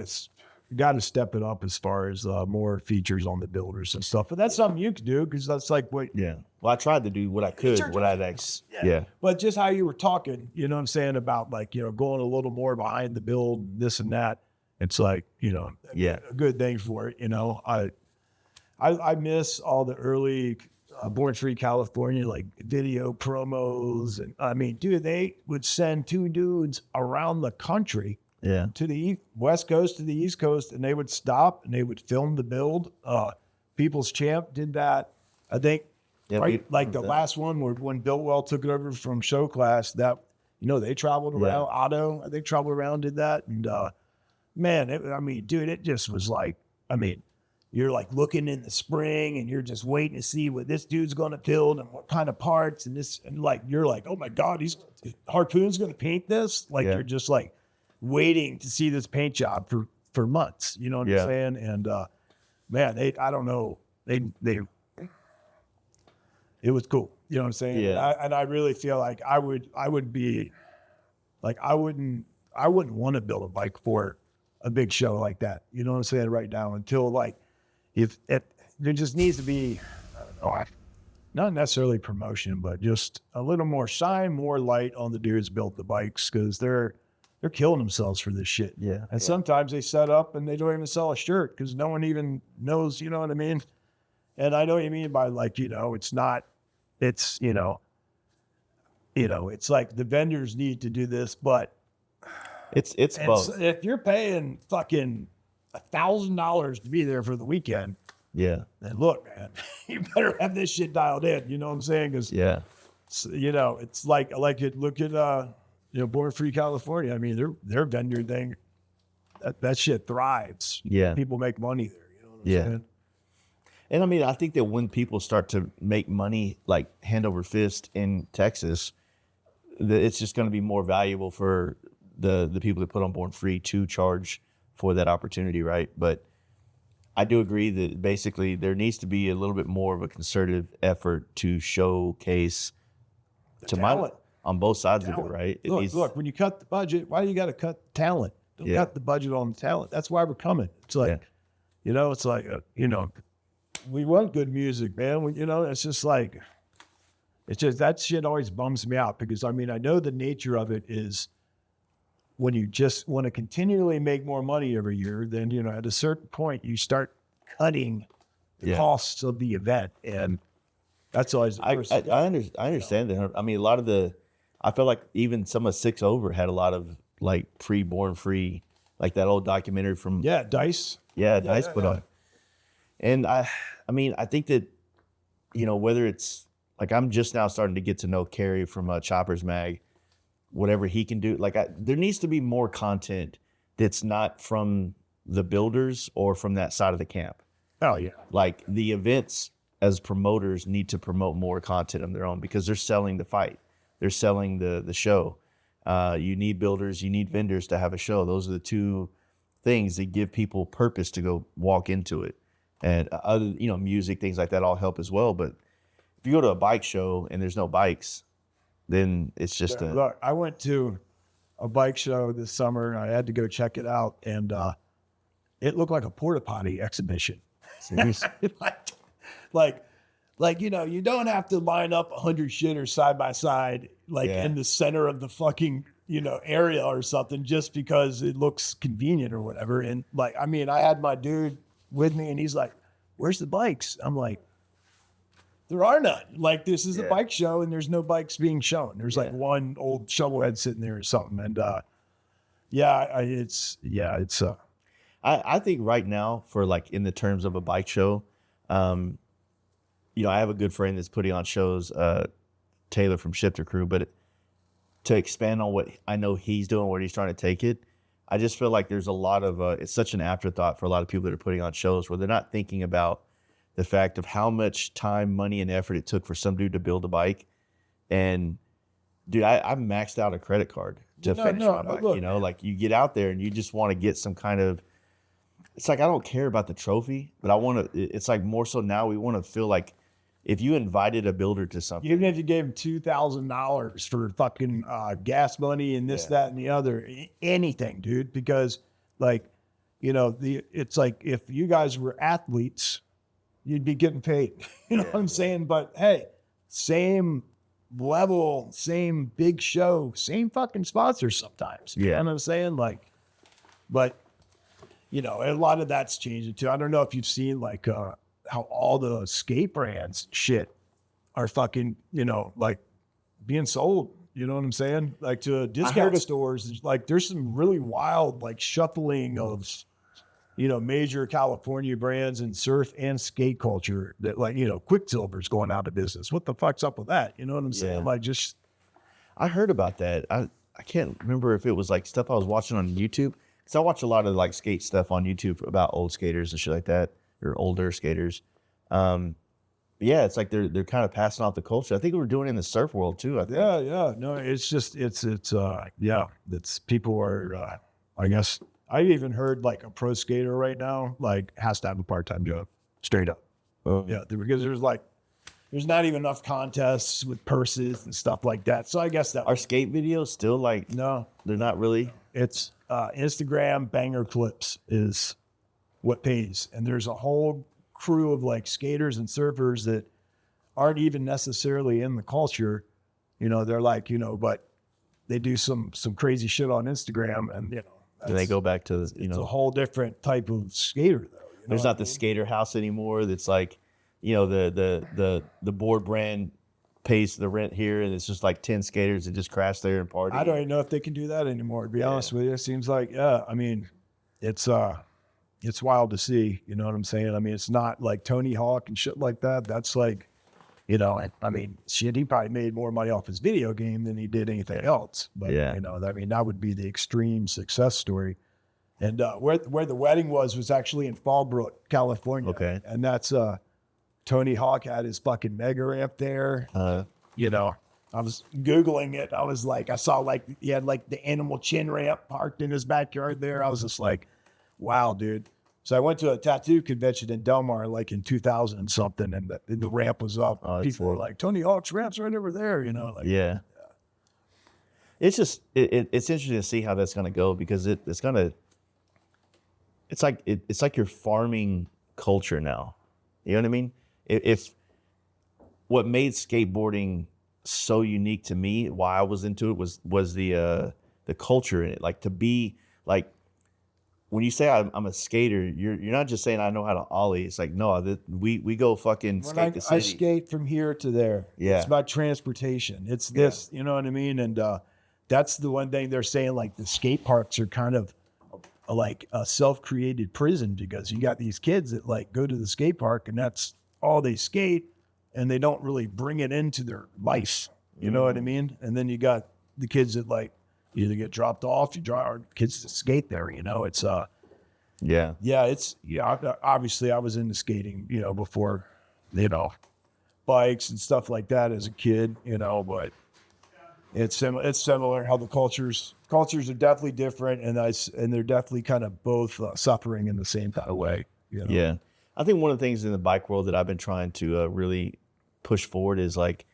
to step it up as far as more features on the builders and stuff. But that's something you could do because that's like what. Yeah. Well, I tried to do what I could, what I'd yeah. But just how you were talking, you know what I'm saying, about like, going a little more behind the build, this and that. It's like, a good thing for it. I miss all the early Born Free California, like video promos. And I mean, dude, they would send two dudes around the country to the West Coast to the East Coast, and they would stop and they would film the build. People's Champ did that, I think. Right, like the last one where when Biltwell took it over from Show Class, that they traveled around. Otto, I think, traveled around, did that, and man, dude, it just was like, you're like looking in the spring and you're just waiting to see what this dude's going to build and what kind of parts and this, and like you're like, oh my God, Harpoon's going to paint this. Like you're just like waiting to see this paint job for months. You know what I'm saying? And man, I don't know, it was cool. You know what I'm saying? Yeah. And I really feel like I would be like, I wouldn't want to build a bike for a big show like that. You know what I'm saying? Right now, until like, there just needs to be, I don't know, not necessarily promotion, but just a little more shine, more light on the dudes built the bikes, because they're killing themselves for this shit. Yeah. And sometimes they set up and they don't even sell a shirt because no one even knows, you know what I mean? And I know what you mean by like, it's not, it's, it's like the vendors need to do this, but It's both. if you're paying fucking $1,000 to be there for the weekend, Yeah. then look, man, you better have this shit dialed in. You know what I'm saying? Because Yeah. it's like look at Born Free California. I mean, their vendor thing, that shit thrives. Yeah. People make money there. You know what I'm Yeah. saying? And I mean, I think that when people start to make money like hand over fist in Texas, it's just going to be more valuable for the people that put on Born Free to charge for that opportunity, right? But I do agree that basically there needs to be a little bit more of a concerted effort to showcase talent. on both sides of it, right? Look, when you cut the budget, why do you got to cut talent? Don't Yeah. cut the budget on talent. That's why we're coming. It's like, it's like, we want good music, man. It's just like, that shit always bums me out because I mean, I know the nature of it is when you just want to continually make more money every year, then, at a certain point you start cutting the costs of the event. And that's always the first I understand that. I mean, I feel like even some of Six Over had a lot of like pre-Born Free, like that old documentary from Dice. Dice put on. And I mean, I think that, whether it's like, I'm just now starting to get to know Kerry from Choppers Mag, whatever he can do. Like there needs to be more content that's not from the builders or from that side of the camp. Oh yeah. Like the events as promoters need to promote more content of their own because they're selling the fight. They're selling the show. You need builders, you need vendors to have a show. Those are the two things that give people purpose to go walk into it. And other, music, things like that all help as well. But if you go to a bike show and there's no bikes, then it's just Look, I went to a bike show this summer. I had to go check it out, and it looked like a porta potty exhibition. like you don't have to line up 100 shitters side by side, in the center of the fucking area or something, just because it looks convenient or whatever. And I had my dude with me, and he's like, "Where's the bikes?" I'm like, there are none. Like, this is a bike show and there's no bikes being shown. There's like one old shovelhead sitting there or something. And I think right now for like in the terms of a bike show, I have a good friend that's putting on shows, Taylor from Shifter Crew, but to expand on what I know he's doing, where he's trying to take it, I just feel like there's a lot of, it's such an afterthought for a lot of people that are putting on shows where they're not thinking about the fact of how much time, money, and effort it took for some dude to build a bike. And dude, I maxed out a credit card to finish my bike. Look, like you get out there and you just want to get some kind of, it's like, I don't care about the trophy, but it's like more so now we want to feel like if you invited a builder to something. Even if you gave him $2,000 for fucking gas money and this, that, and the other, anything, dude, because it's like if you guys were athletes, you'd be getting paid. You know what I'm saying? But hey, same level, same big show, same fucking sponsors sometimes. You know what I'm saying? But a lot of that's changing too. I don't know if you've seen how all the skate brands shit are fucking, being sold. You know what I'm saying? Like to discount stores, there's some really wild shuffling of major California brands and surf and skate culture that Quicksilver's going out of business. What the fuck's up with that? You know what I'm saying? I heard about that. I can't remember if it was stuff I was watching on YouTube. Cause I watch a lot of skate stuff on YouTube about old skaters and shit like that, or older skaters. It's like they're kind of passing off the culture. I think we were doing it in the surf world too. I think. Yeah. No, it's people are, I guess, I even heard a pro skater right now, has to have a part-time job, straight up. Oh. Yeah, because there's not even enough contests with purses and stuff like that. So I guess that are skate videos still no, they're not really. It's Instagram banger clips is what pays. And there's a whole crew of skaters and surfers that aren't even necessarily in the culture. They're but they do some crazy shit on Instagram and, Do they go back to, it's a whole different type of skater though. There's not the skater house anymore. That's the board brand pays the rent here, and it's just like 10 skaters that just crash there and party. I don't even know if they can do that anymore, to be honest with you. It seems like, I mean, it's wild to see, you know what I'm saying? I mean, it's not like Tony Hawk and shit like that. That's like, you know, I mean, shit, he probably made more money off his video game than he did anything else. But, you know, I mean, that would be the extreme success story. And where the wedding was actually in Fallbrook, California. Okay. And that's, Tony Hawk had his fucking mega ramp there. You know, I was Googling it. I was like, I saw like, he had like the animal chin ramp parked in his backyard there. I was just like, wow, dude. So I went to a tattoo convention in Del Mar like in 2000 and something, and the ramp was up. People were like, Tony Hawk's ramp's right over there, you know? Like, It's just, it's interesting to see how that's going to go, because it's like you're farming culture now. You know what I mean? If what made skateboarding so unique to me, why I was into it, was the culture in it. Like, to be like, when you say I'm a skater, you're not just saying I know how to ollie. It's like, no, we go fucking skate the city. I skate from here to there. Yeah. It's about transportation. It's this, you know what I mean? And that's the one thing they're saying, like the skate parks are kind of like a self-created prison, because you got these kids that like go to the skate park and that's all they skate, and they don't really bring it into their life. You know what I mean? And then you got the kids that like either get dropped off, or kids that skate there, you know, it's, obviously I was into skating, you know, before, you know, bikes and stuff like that as a kid, you know, but it's similar how the cultures are definitely different, and they're definitely kind of both suffering in the same kind of way. You know? Yeah. I think one of the things in the bike world that I've been trying to really push forward is like,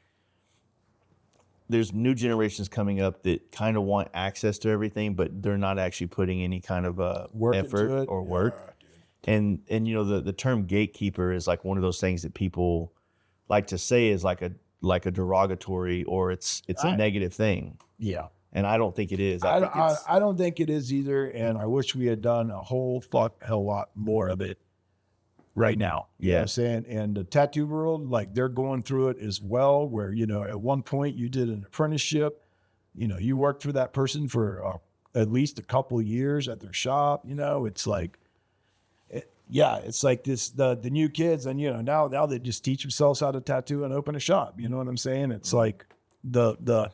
there's new generations coming up that kind of want access to everything, but they're not actually putting any kind of effort or work. And you know, the term gatekeeper is like one of those things that people like to say is like a derogatory, or it's a negative thing. Yeah. And I don't think it is. I don't think it is either. And I wish we had done a whole hell lot more of it right now. You know what I'm saying? And the tattoo world, like, they're going through it as well, where, you know, at one point you did an apprenticeship, you know, you worked for that person for at least a couple of years at their shop. You know, it's like, it's like this, the new kids, and, you know, now they just teach themselves how to tattoo and open a shop. You know what I'm saying? It's like the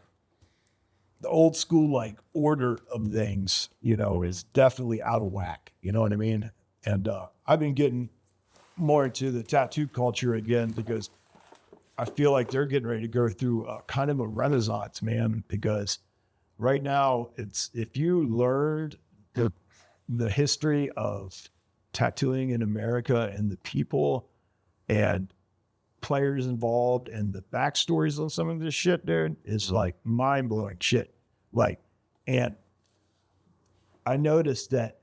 old school, like, order of things, you know, is definitely out of whack. You know what I mean? And I've been getting more into the tattoo culture again, because I feel like they're getting ready to go through kind of a renaissance, man, because right now if you learned the history of tattooing in America and the people and players involved and the backstories on some of this shit, dude, is like mind-blowing shit. Like, and I noticed that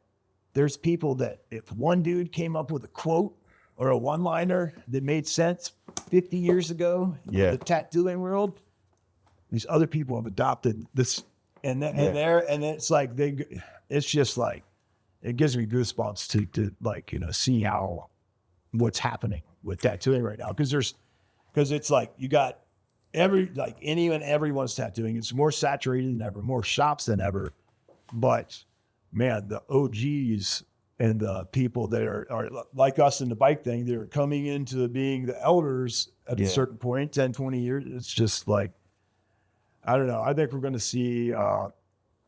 there's people that if one dude came up with a quote or a one-liner that made sense 50 years ago in the tattooing world, these other people have adopted this, and it's like it's just like, it gives me goosebumps to like, you know, see how what's happening with tattooing right now, because it's like you got everyone's tattooing. It's more saturated than ever, more shops than ever, but man, the OGs and the people that are like us in the bike thing, they're coming into being the elders at a certain point, 10, 20 years. It's just like, I don't know. I think we're going to see,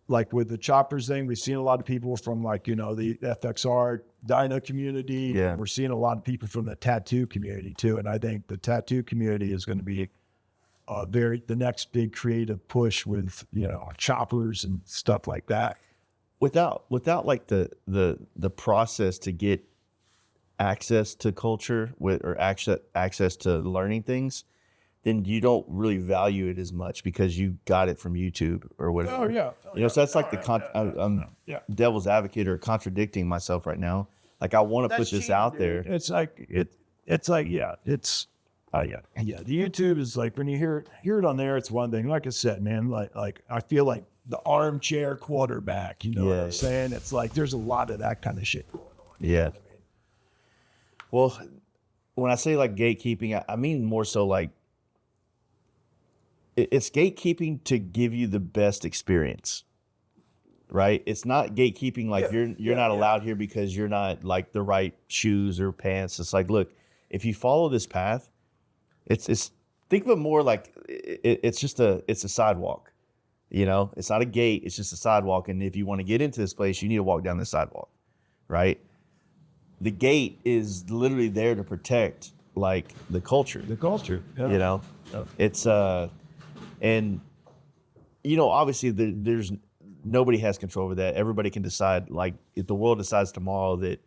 like with the choppers thing, we've seen a lot of people from, like, you know, the FXR dyno community. Yeah. We're seeing a lot of people from the tattoo community too. And I think the tattoo community is going to be the next big creative push with, you know, choppers and stuff like that. Without like the process to get access to culture or access to learning things, then you don't really value it as much because you got it from YouTube or whatever. Oh yeah. You know, so that's like I'm devil's advocate or contradicting myself right now. Like, I want to put this out there. It's like the YouTube is like, when you hear it on there, it's one thing. Like I said, man, like I feel like the armchair quarterback, you know what I'm saying? It's like, there's a lot of that kind of shit going on. Yeah. Well, when I say like gatekeeping, I mean more so like it's gatekeeping to give you the best experience, right? It's not gatekeeping like you're not allowed here because you're not like the right shoes or pants. It's like, look, if you follow this path, it's think of it more like it's a sidewalk. You know, it's not a gate, it's just a sidewalk. And if you want to get into this place, you need to walk down the sidewalk, right? The gate is literally there to protect like the culture. The culture. Yeah. You know, it's and you know, obviously there's nobody has control over that. Everybody can decide, like, if the world decides tomorrow that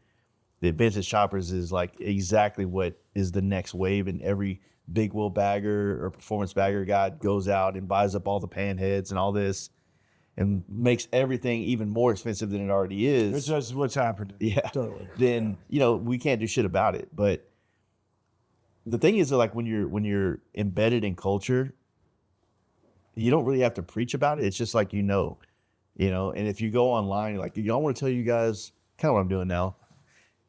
vintage shoppers is like exactly what is the next wave, and every big wheel bagger or performance bagger guy goes out and buys up all the pan heads and all this and makes everything even more expensive than it already is. It's just what's happening. Yeah. Totally. Then, you know, we can't do shit about it. But the thing is that, like, when you're embedded in culture, you don't really have to preach about it. It's just like, you know, and if you go online, like, I want to tell you guys kind of what I'm doing now.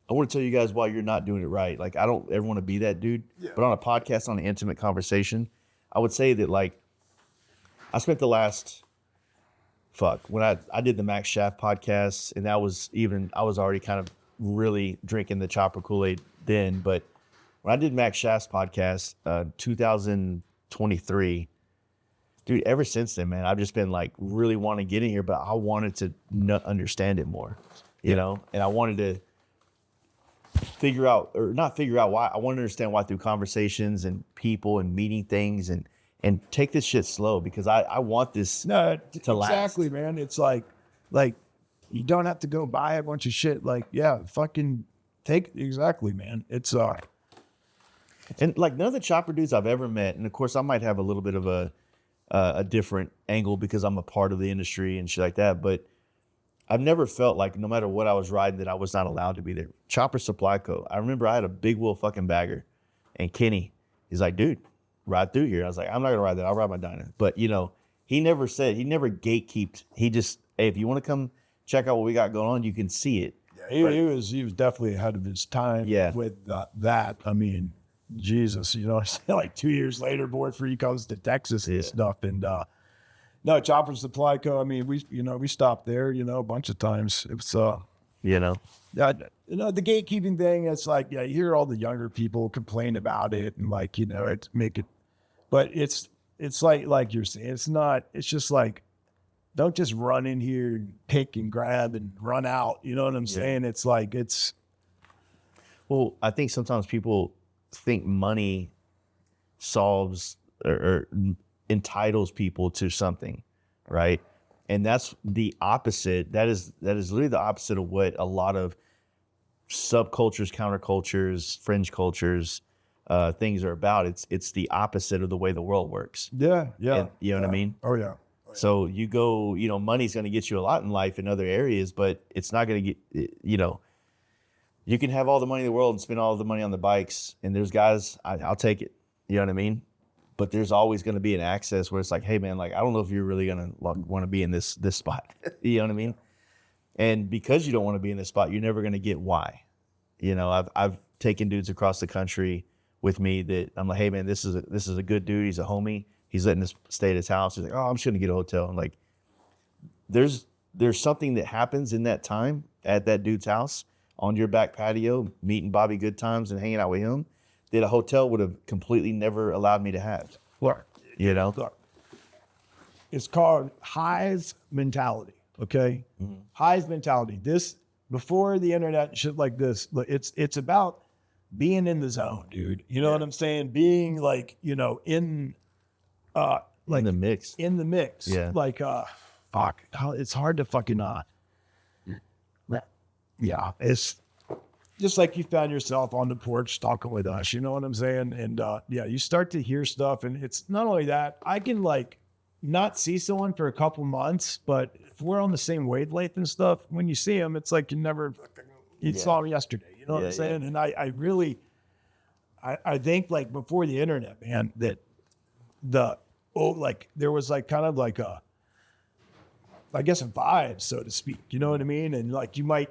I want to tell you guys why you're not doing it right. Like, I don't ever want to be that dude. Yeah. But on a podcast, on an intimate conversation, I would say that, like, I spent the last, when I did the Max Shaft podcast, and that was I was already kind of really drinking the chopper Kool-Aid then. But when I did Max Shaft's podcast, 2023, dude, ever since then, man, I've just been like really wanting to get in here, but I wanted to understand it more, you know, and I wanted to not figure out why. I want to understand why through conversations and people and meeting things and take this shit slow, because I want this to last. Exactly, man. It's like you don't have to go buy a bunch of shit. Like, yeah, fucking exactly, man. It's and like none of the chopper dudes I've ever met, and of course I might have a little bit of a different angle because I'm a part of the industry and shit like that, but I've never felt like no matter what I was riding that I was not allowed to be there. Chopper Supply Co. I remember I had a big wheel fucking bagger, and Kenny, he's like, dude, ride through here. I was like, I'm not gonna ride that. I'll ride my Dyna. But you know, he never gatekeeped. He just, hey, if you want to come check out what we got going on, you can see it. Yeah, he was definitely ahead of his time. Yeah. With that. I mean, Jesus, you know, like 2 years later, Board Free comes to Texas and stuff, and no, Chopper Supply Co. I mean, we stopped there, you know, a bunch of times. It was, you know, the gatekeeping thing. It's like, yeah, you hear all the younger people complain about it, and like, you know, but it's like you're saying, it's just like, don't just run in here and pick and grab and run out. You know what I'm saying? It's like, well, I think sometimes people think money solves or entitles people to something, right? And that's the opposite. That is literally the opposite of what a lot of subcultures, countercultures, fringe cultures, things are about. It's the opposite of the way the world works. Yeah. And, you know what I mean? Oh yeah. So you go, you know, money's going to get you a lot in life in other areas, but it's not going to get, you know, you can have all the money in the world and spend all the money on the bikes, and there's guys, I'll take it. You know what I mean? But there's always going to be an access where it's like, hey man, like, I don't know if you're really going to want to be in this spot. You know what I mean? And because you don't want to be in this spot, you're never going to get why. You know, I've taken dudes across the country with me that I'm like, hey man, this is a good dude. He's a homie. He's letting us stay at his house. He's like, oh, I'm just going to get a hotel. And like, there's something that happens in that time at that dude's house on your back patio, meeting Bobby Good Times and hanging out with him, that a hotel would have completely never allowed me to have. Look, you know? Look, it's called highs mentality, okay? Mm-hmm. Highs mentality. This, before the internet and shit like this, look, it's about being in the zone, dude. You know what I'm saying? Being like, you know, in the mix. In the mix. Yeah. Like, fuck. It's hard to fucking yeah. It's just like you found yourself on the porch talking with us, you know what I'm saying? And yeah, you start to hear stuff, and it's not only that, I can like not see someone for a couple months, but if we're on the same wavelength and stuff, when you see them, it's like you saw them yesterday, you know what I'm saying? Yeah. And I really think like before the internet, man, that there was like kind of like a vibe, so to speak, you know what I mean? And like, you might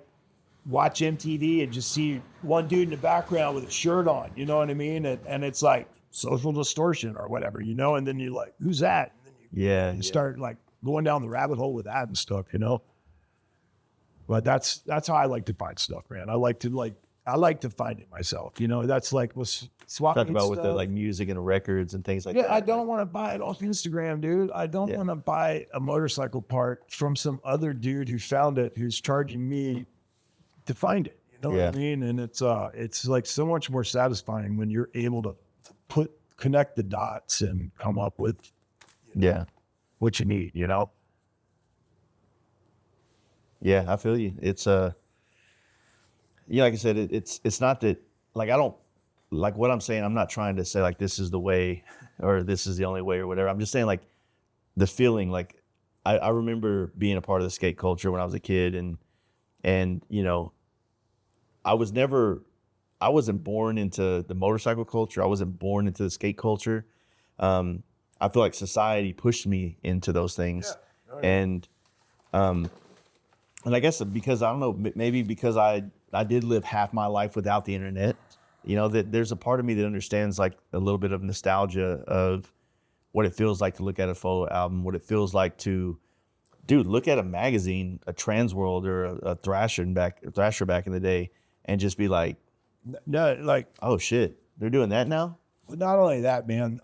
watch MTV and just see one dude in the background with a shirt on, you know what I mean? And it's like, social distortion or whatever, you know, and then you're like, who's that? And then Yeah. you start like going down the rabbit hole with that and stuff, you know. But that's how I like to find stuff, man. I like to find it myself, you know. That's like was swapping Talk about with the stuff. like music and records and things like Yeah, that. I don't want to buy it off Instagram, dude. I don't Yeah. want to buy a motorcycle part from some other dude who found it, who's charging me to find it. You know Yeah. what I mean? And it's like so much more satisfying when you're able to connect the dots and come up with Yeah. what you need, you know? Yeah, I feel you. It's like I said, it's not that like I don't like what I'm saying. I'm not trying to say like this is the way or this is the only way or whatever. I'm just saying like the feeling. Like I remember being a part of the skate culture when I was a kid, and you know, I wasn't born into the motorcycle culture. I wasn't born into the skate culture. I feel like society pushed me into those things, and I guess because I don't know, maybe because I did live half my life without the internet, you know, that there's a part of me that understands like a little bit of nostalgia of what it feels like to look at a photo album, what it feels like to, dude, look at a magazine, a Trans World or a Thrasher back in the day, and just be like, No, like oh shit, they're doing that now? not only that, man,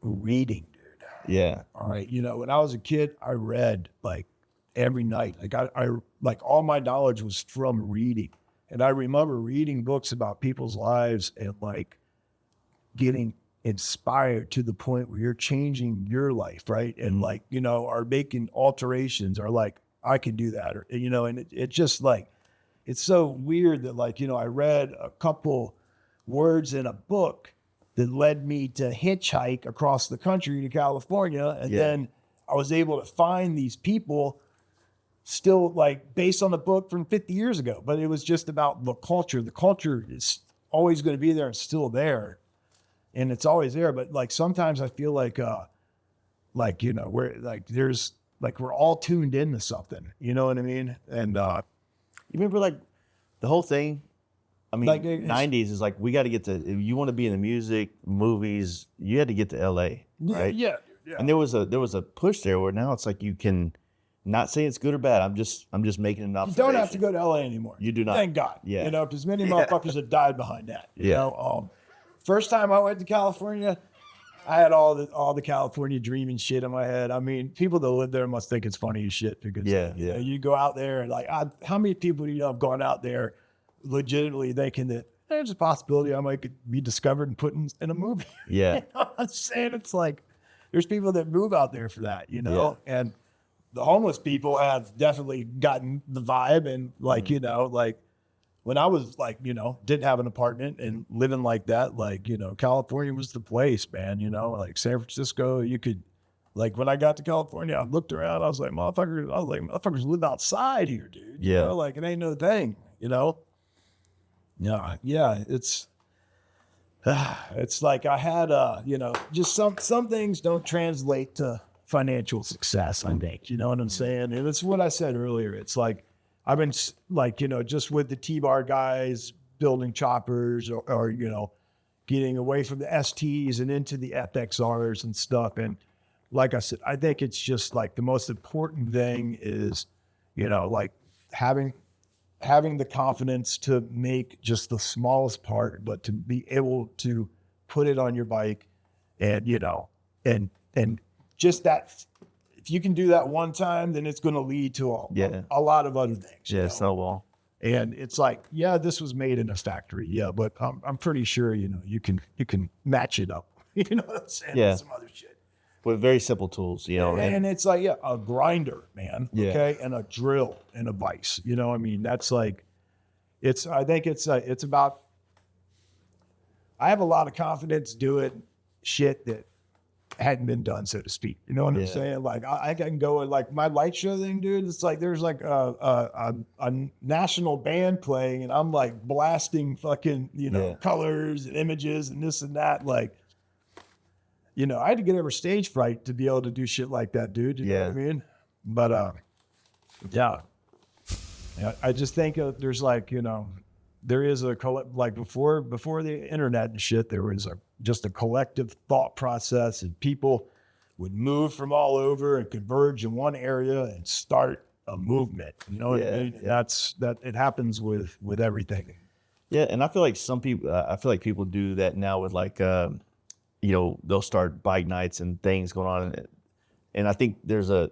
reading, dude. Yeah. All right. You know, when I was a kid, I read like every night. Like I like all my knowledge was from reading. And I remember reading books about people's lives and like getting inspired to the point where you're changing your life, right? And like, you know, are making alterations or like, I can do that. Or, you know, and it just like, it's so weird that like, you know, I read a couple words in a book that led me to hitchhike across the country to California. And then I was able to find these people still like based on a book from 50 years ago, but it was just about the culture. The culture is always going to be there and still there. And it's always there. But like, sometimes I feel like, you know, we're like, there's like, we're all tuned into something, you know what I mean? And, You remember like the whole thing? I mean, Like, 90s is like, we got to get to, if you want to be in the music, movies, you had to get to LA, right? Yeah. And there was a push there where now it's like you can, not saying it's good or bad. I'm just making an You observation. don't have to go to LA anymore. You do not. Thank God. Yeah. You know, because many motherfuckers have died behind that. You Yeah. know, first time I went to California, I had all the California dreaming shit in my head. I mean, people that live there must think it's funny as shit because Yeah, you know, yeah. you go out there and like, how many people do you know have gone out there legitimately thinking that there's a possibility I might be discovered and put in a movie? Yeah. You know what I'm saying? It's like there's people that move out there for that, you know, and the homeless people have definitely gotten the vibe. And like, you know, like when I was like, you know, didn't have an apartment and living like that, like, you know, California was the place, man, you know, like San Francisco, you could, like when I got to California, I looked around, I was like, motherfuckers live outside here, dude. Yeah. You know, like it ain't no thing, you know? Yeah. It's like I had, you know, just some things don't translate to financial success, I think. You know what I'm saying? And it's what I said earlier. It's like I've been like, you know, just with the T-bar guys building choppers or you know, getting away from the STs and into the FXRs and stuff. And like I said, I think it's just like the most important thing is, you know, like having the confidence to make just the smallest part, but to be able to put it on your bike and, you know, and just that, if you can do that one time, then it's going to lead to a lot of other things. Yeah, snowball. And it's like, yeah, this was made in a factory. Yeah, but I'm pretty sure, you know, you can match it up. You know what I'm saying? Yeah. With some other shit. With very simple tools, you know. And it's like, yeah, a grinder, man. Yeah. Okay. And a drill and a vise. You know, I mean, that's like, I think it's about, I have a lot of confidence doing shit that hadn't been done, so to speak. You know what I'm saying? Like I can go and like my light show thing, dude. It's like there's like a national band playing, and I'm like blasting fucking, you know, colors and images and this and that. Like, you know, I had to get over stage fright to be able to do shit like that, dude. You know what I mean? But yeah, I just think there's like, you know, there is like before the internet and shit, there was a just a collective thought process, and people would move from all over and converge in one area and start a movement. You know what I mean? That's that. It happens with everything. Yeah, and I feel like some people, I feel like people do that now with like, they'll start bike nights and things going on, and I think there's a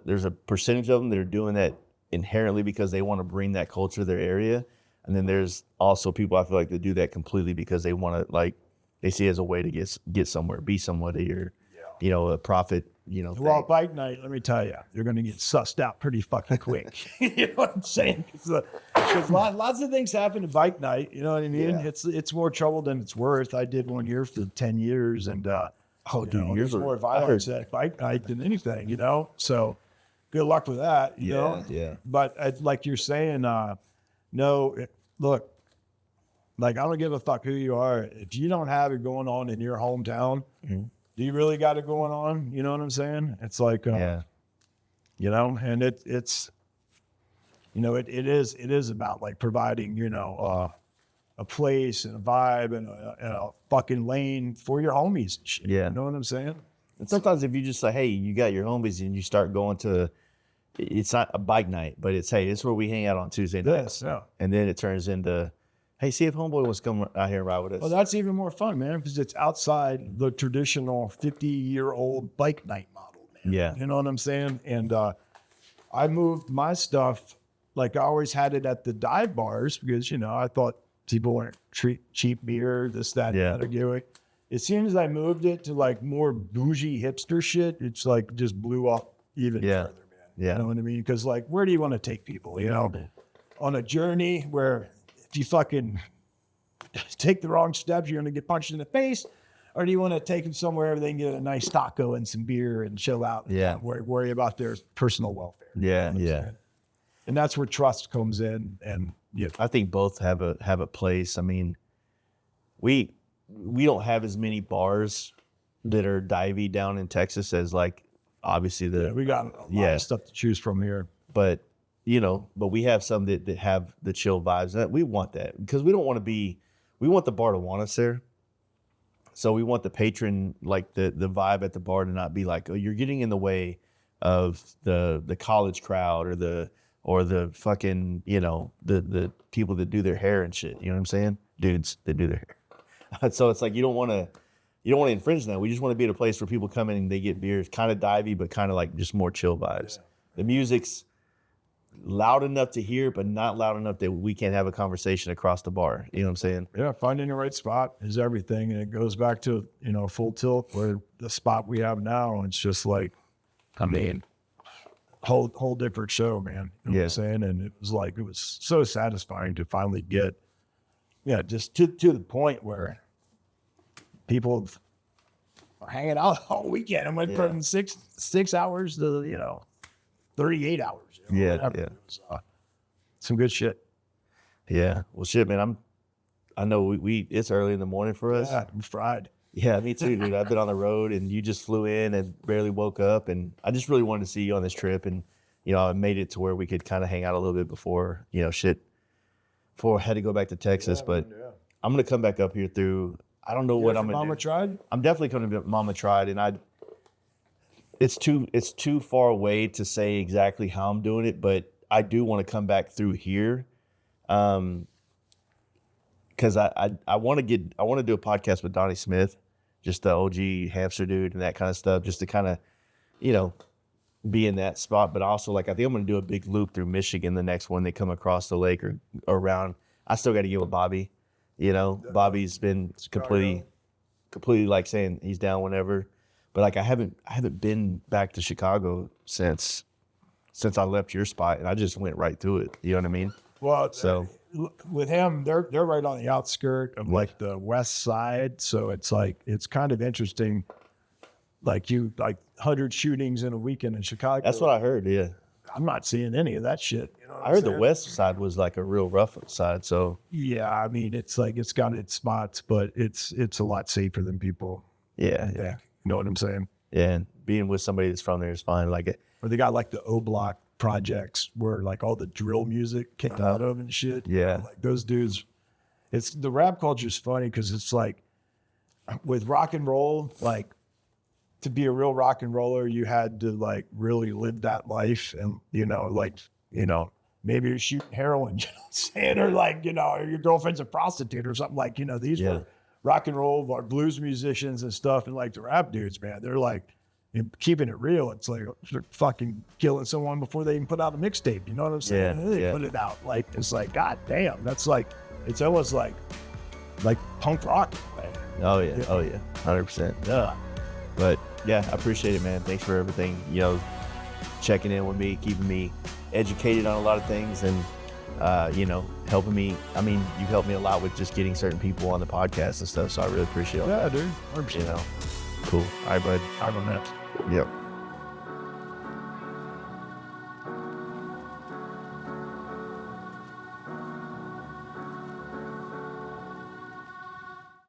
percentage of them that are doing that inherently because they want to bring that culture to their area, and then there's also people I feel like that do that completely because they want to like they see it as a way to get somewhere, be somebody, or a profit. Well, bike night, let me tell you, you're going to get sussed out pretty fucking quick. You know what I'm saying? Because lots of things happen at bike night. You know what I mean? Yeah. It's more trouble than it's worth. I did one year for 10 years, and years more violence at bike night than anything. So good luck with that. You know? Yeah. But like you're saying, look, like I don't give a fuck who you are. If you don't have it going on in your hometown. Mm-hmm. Do you really got it going on? You know what I'm saying? It's like, and it is about like providing, a place and a vibe and a fucking lane for your homies and shit. Yeah. You know what I'm saying? And sometimes if you just say, hey, you got your homies and you start going to, it's not a bike night, but it's, hey, this is where we hang out on Tuesday nights. Yeah. And then it turns into, hey, see if homeboy wants to come out here and ride with us. Well, that's even more fun, man, because it's outside the traditional 50-year-old bike night model, man. Yeah. You know what I'm saying? And I moved my stuff, like I always had it at the dive bars because, I thought people weren't cheap beer, this, that, and that are as soon as I moved it to like more bougie hipster shit, it's like just blew up even further, man. Yeah. You know what I mean? Because like, where do you want to take people, on a journey where if you fucking take the wrong steps, you're going to get punched in the face? Or do you want to take them somewhere where they can get a nice taco and some beer and chill out? And not worry about their personal welfare. Yeah. And that's where trust comes in. And I think both have a place. I mean, we don't have as many bars that are divey down in Texas as like obviously we got a lot of stuff to choose from here. But but we have some that have the chill vibes. That we want that because we want the bar to want us there. So we want the patron, like the vibe at the bar to not be like, oh, you're getting in the way of the college crowd or the fucking, the people that do their hair and shit. You know what I'm saying? Dudes that do their hair. So it's like, you don't want to infringe that. We just want to be at a place where people come in and they get beers, kind of divey, but kind of like just more chill vibes. Yeah. The music's loud enough to hear, but not loud enough that we can't have a conversation across the bar. You know what I'm saying? Yeah, finding the right spot is everything. And it goes back to, Full Tilt, where the spot we have now, it's just like, whole different show, man. You know what I'm saying? And it was so satisfying to finally get, just to the point where people are hanging out all weekend. I went from 6 hours to, 38 hours. Yeah. It was, some good shit. Yeah. Well, shit, man. I know we it's early in the morning for us. Yeah, I'm fried. Yeah, me too, dude. I've been on the road and you just flew in and barely woke up, and I just really wanted to see you on this trip, and I made it to where we could kind of hang out a little bit before before I had to go back to Texas. But I'm gonna come back up here through. I don't know what I'm gonna Mama do. Tried? I'm definitely coming to Mama Tried, and it's too far away to say exactly how I'm doing it, but I do want to come back through here, because I want to do a podcast with Donnie Smith, just the OG hamster dude and that kind of stuff, just to kind of be in that spot. But also, like, I think I'm going to do a big loop through Michigan the next one they come across the lake or around. I still got to get with Bobby. Bobby's been completely like saying he's down whenever. But like I haven't been back to Chicago since I left your spot, and I just went right through it. You know what I mean? Well, so with him, they're right on the outskirt of like the west side, so it's kind of interesting. Like 100 shootings in a weekend in Chicago. That's what I heard. Yeah, I'm not seeing any of that shit. I heard the west side was like a real rough side. So yeah, I mean, it's like it's got its spots, but it's a lot safer than people. Yeah. You know what I'm saying? Yeah, and being with somebody that's from there is fine. Like it. Or they got like the O Block projects where like all the drill music came out of and shit. Yeah. Like those dudes, the rap culture is funny because it's like with rock and roll, like to be a real rock and roller, you had to like really live that life, and maybe you're shooting heroin, you know what I'm saying, or like or your girlfriend's a prostitute or something, like these were rock and roll or blues musicians and stuff, and like the rap dudes, man, they're like keeping it real. It's like they're fucking killing someone before they even put out a mixtape. You know what I'm saying? They put it out. Like it's like, god damn, that's like it's almost like punk rock. Man. Oh yeah, 100%. Yeah. But yeah, I appreciate it, man. Thanks for everything. Checking in with me, keeping me educated on a lot of things, and helping me. I mean, you've helped me a lot with just getting certain people on the podcast and stuff. So I really appreciate it. Yeah, dude. 100%. Cool. All right, bud. I'm on that. Yep.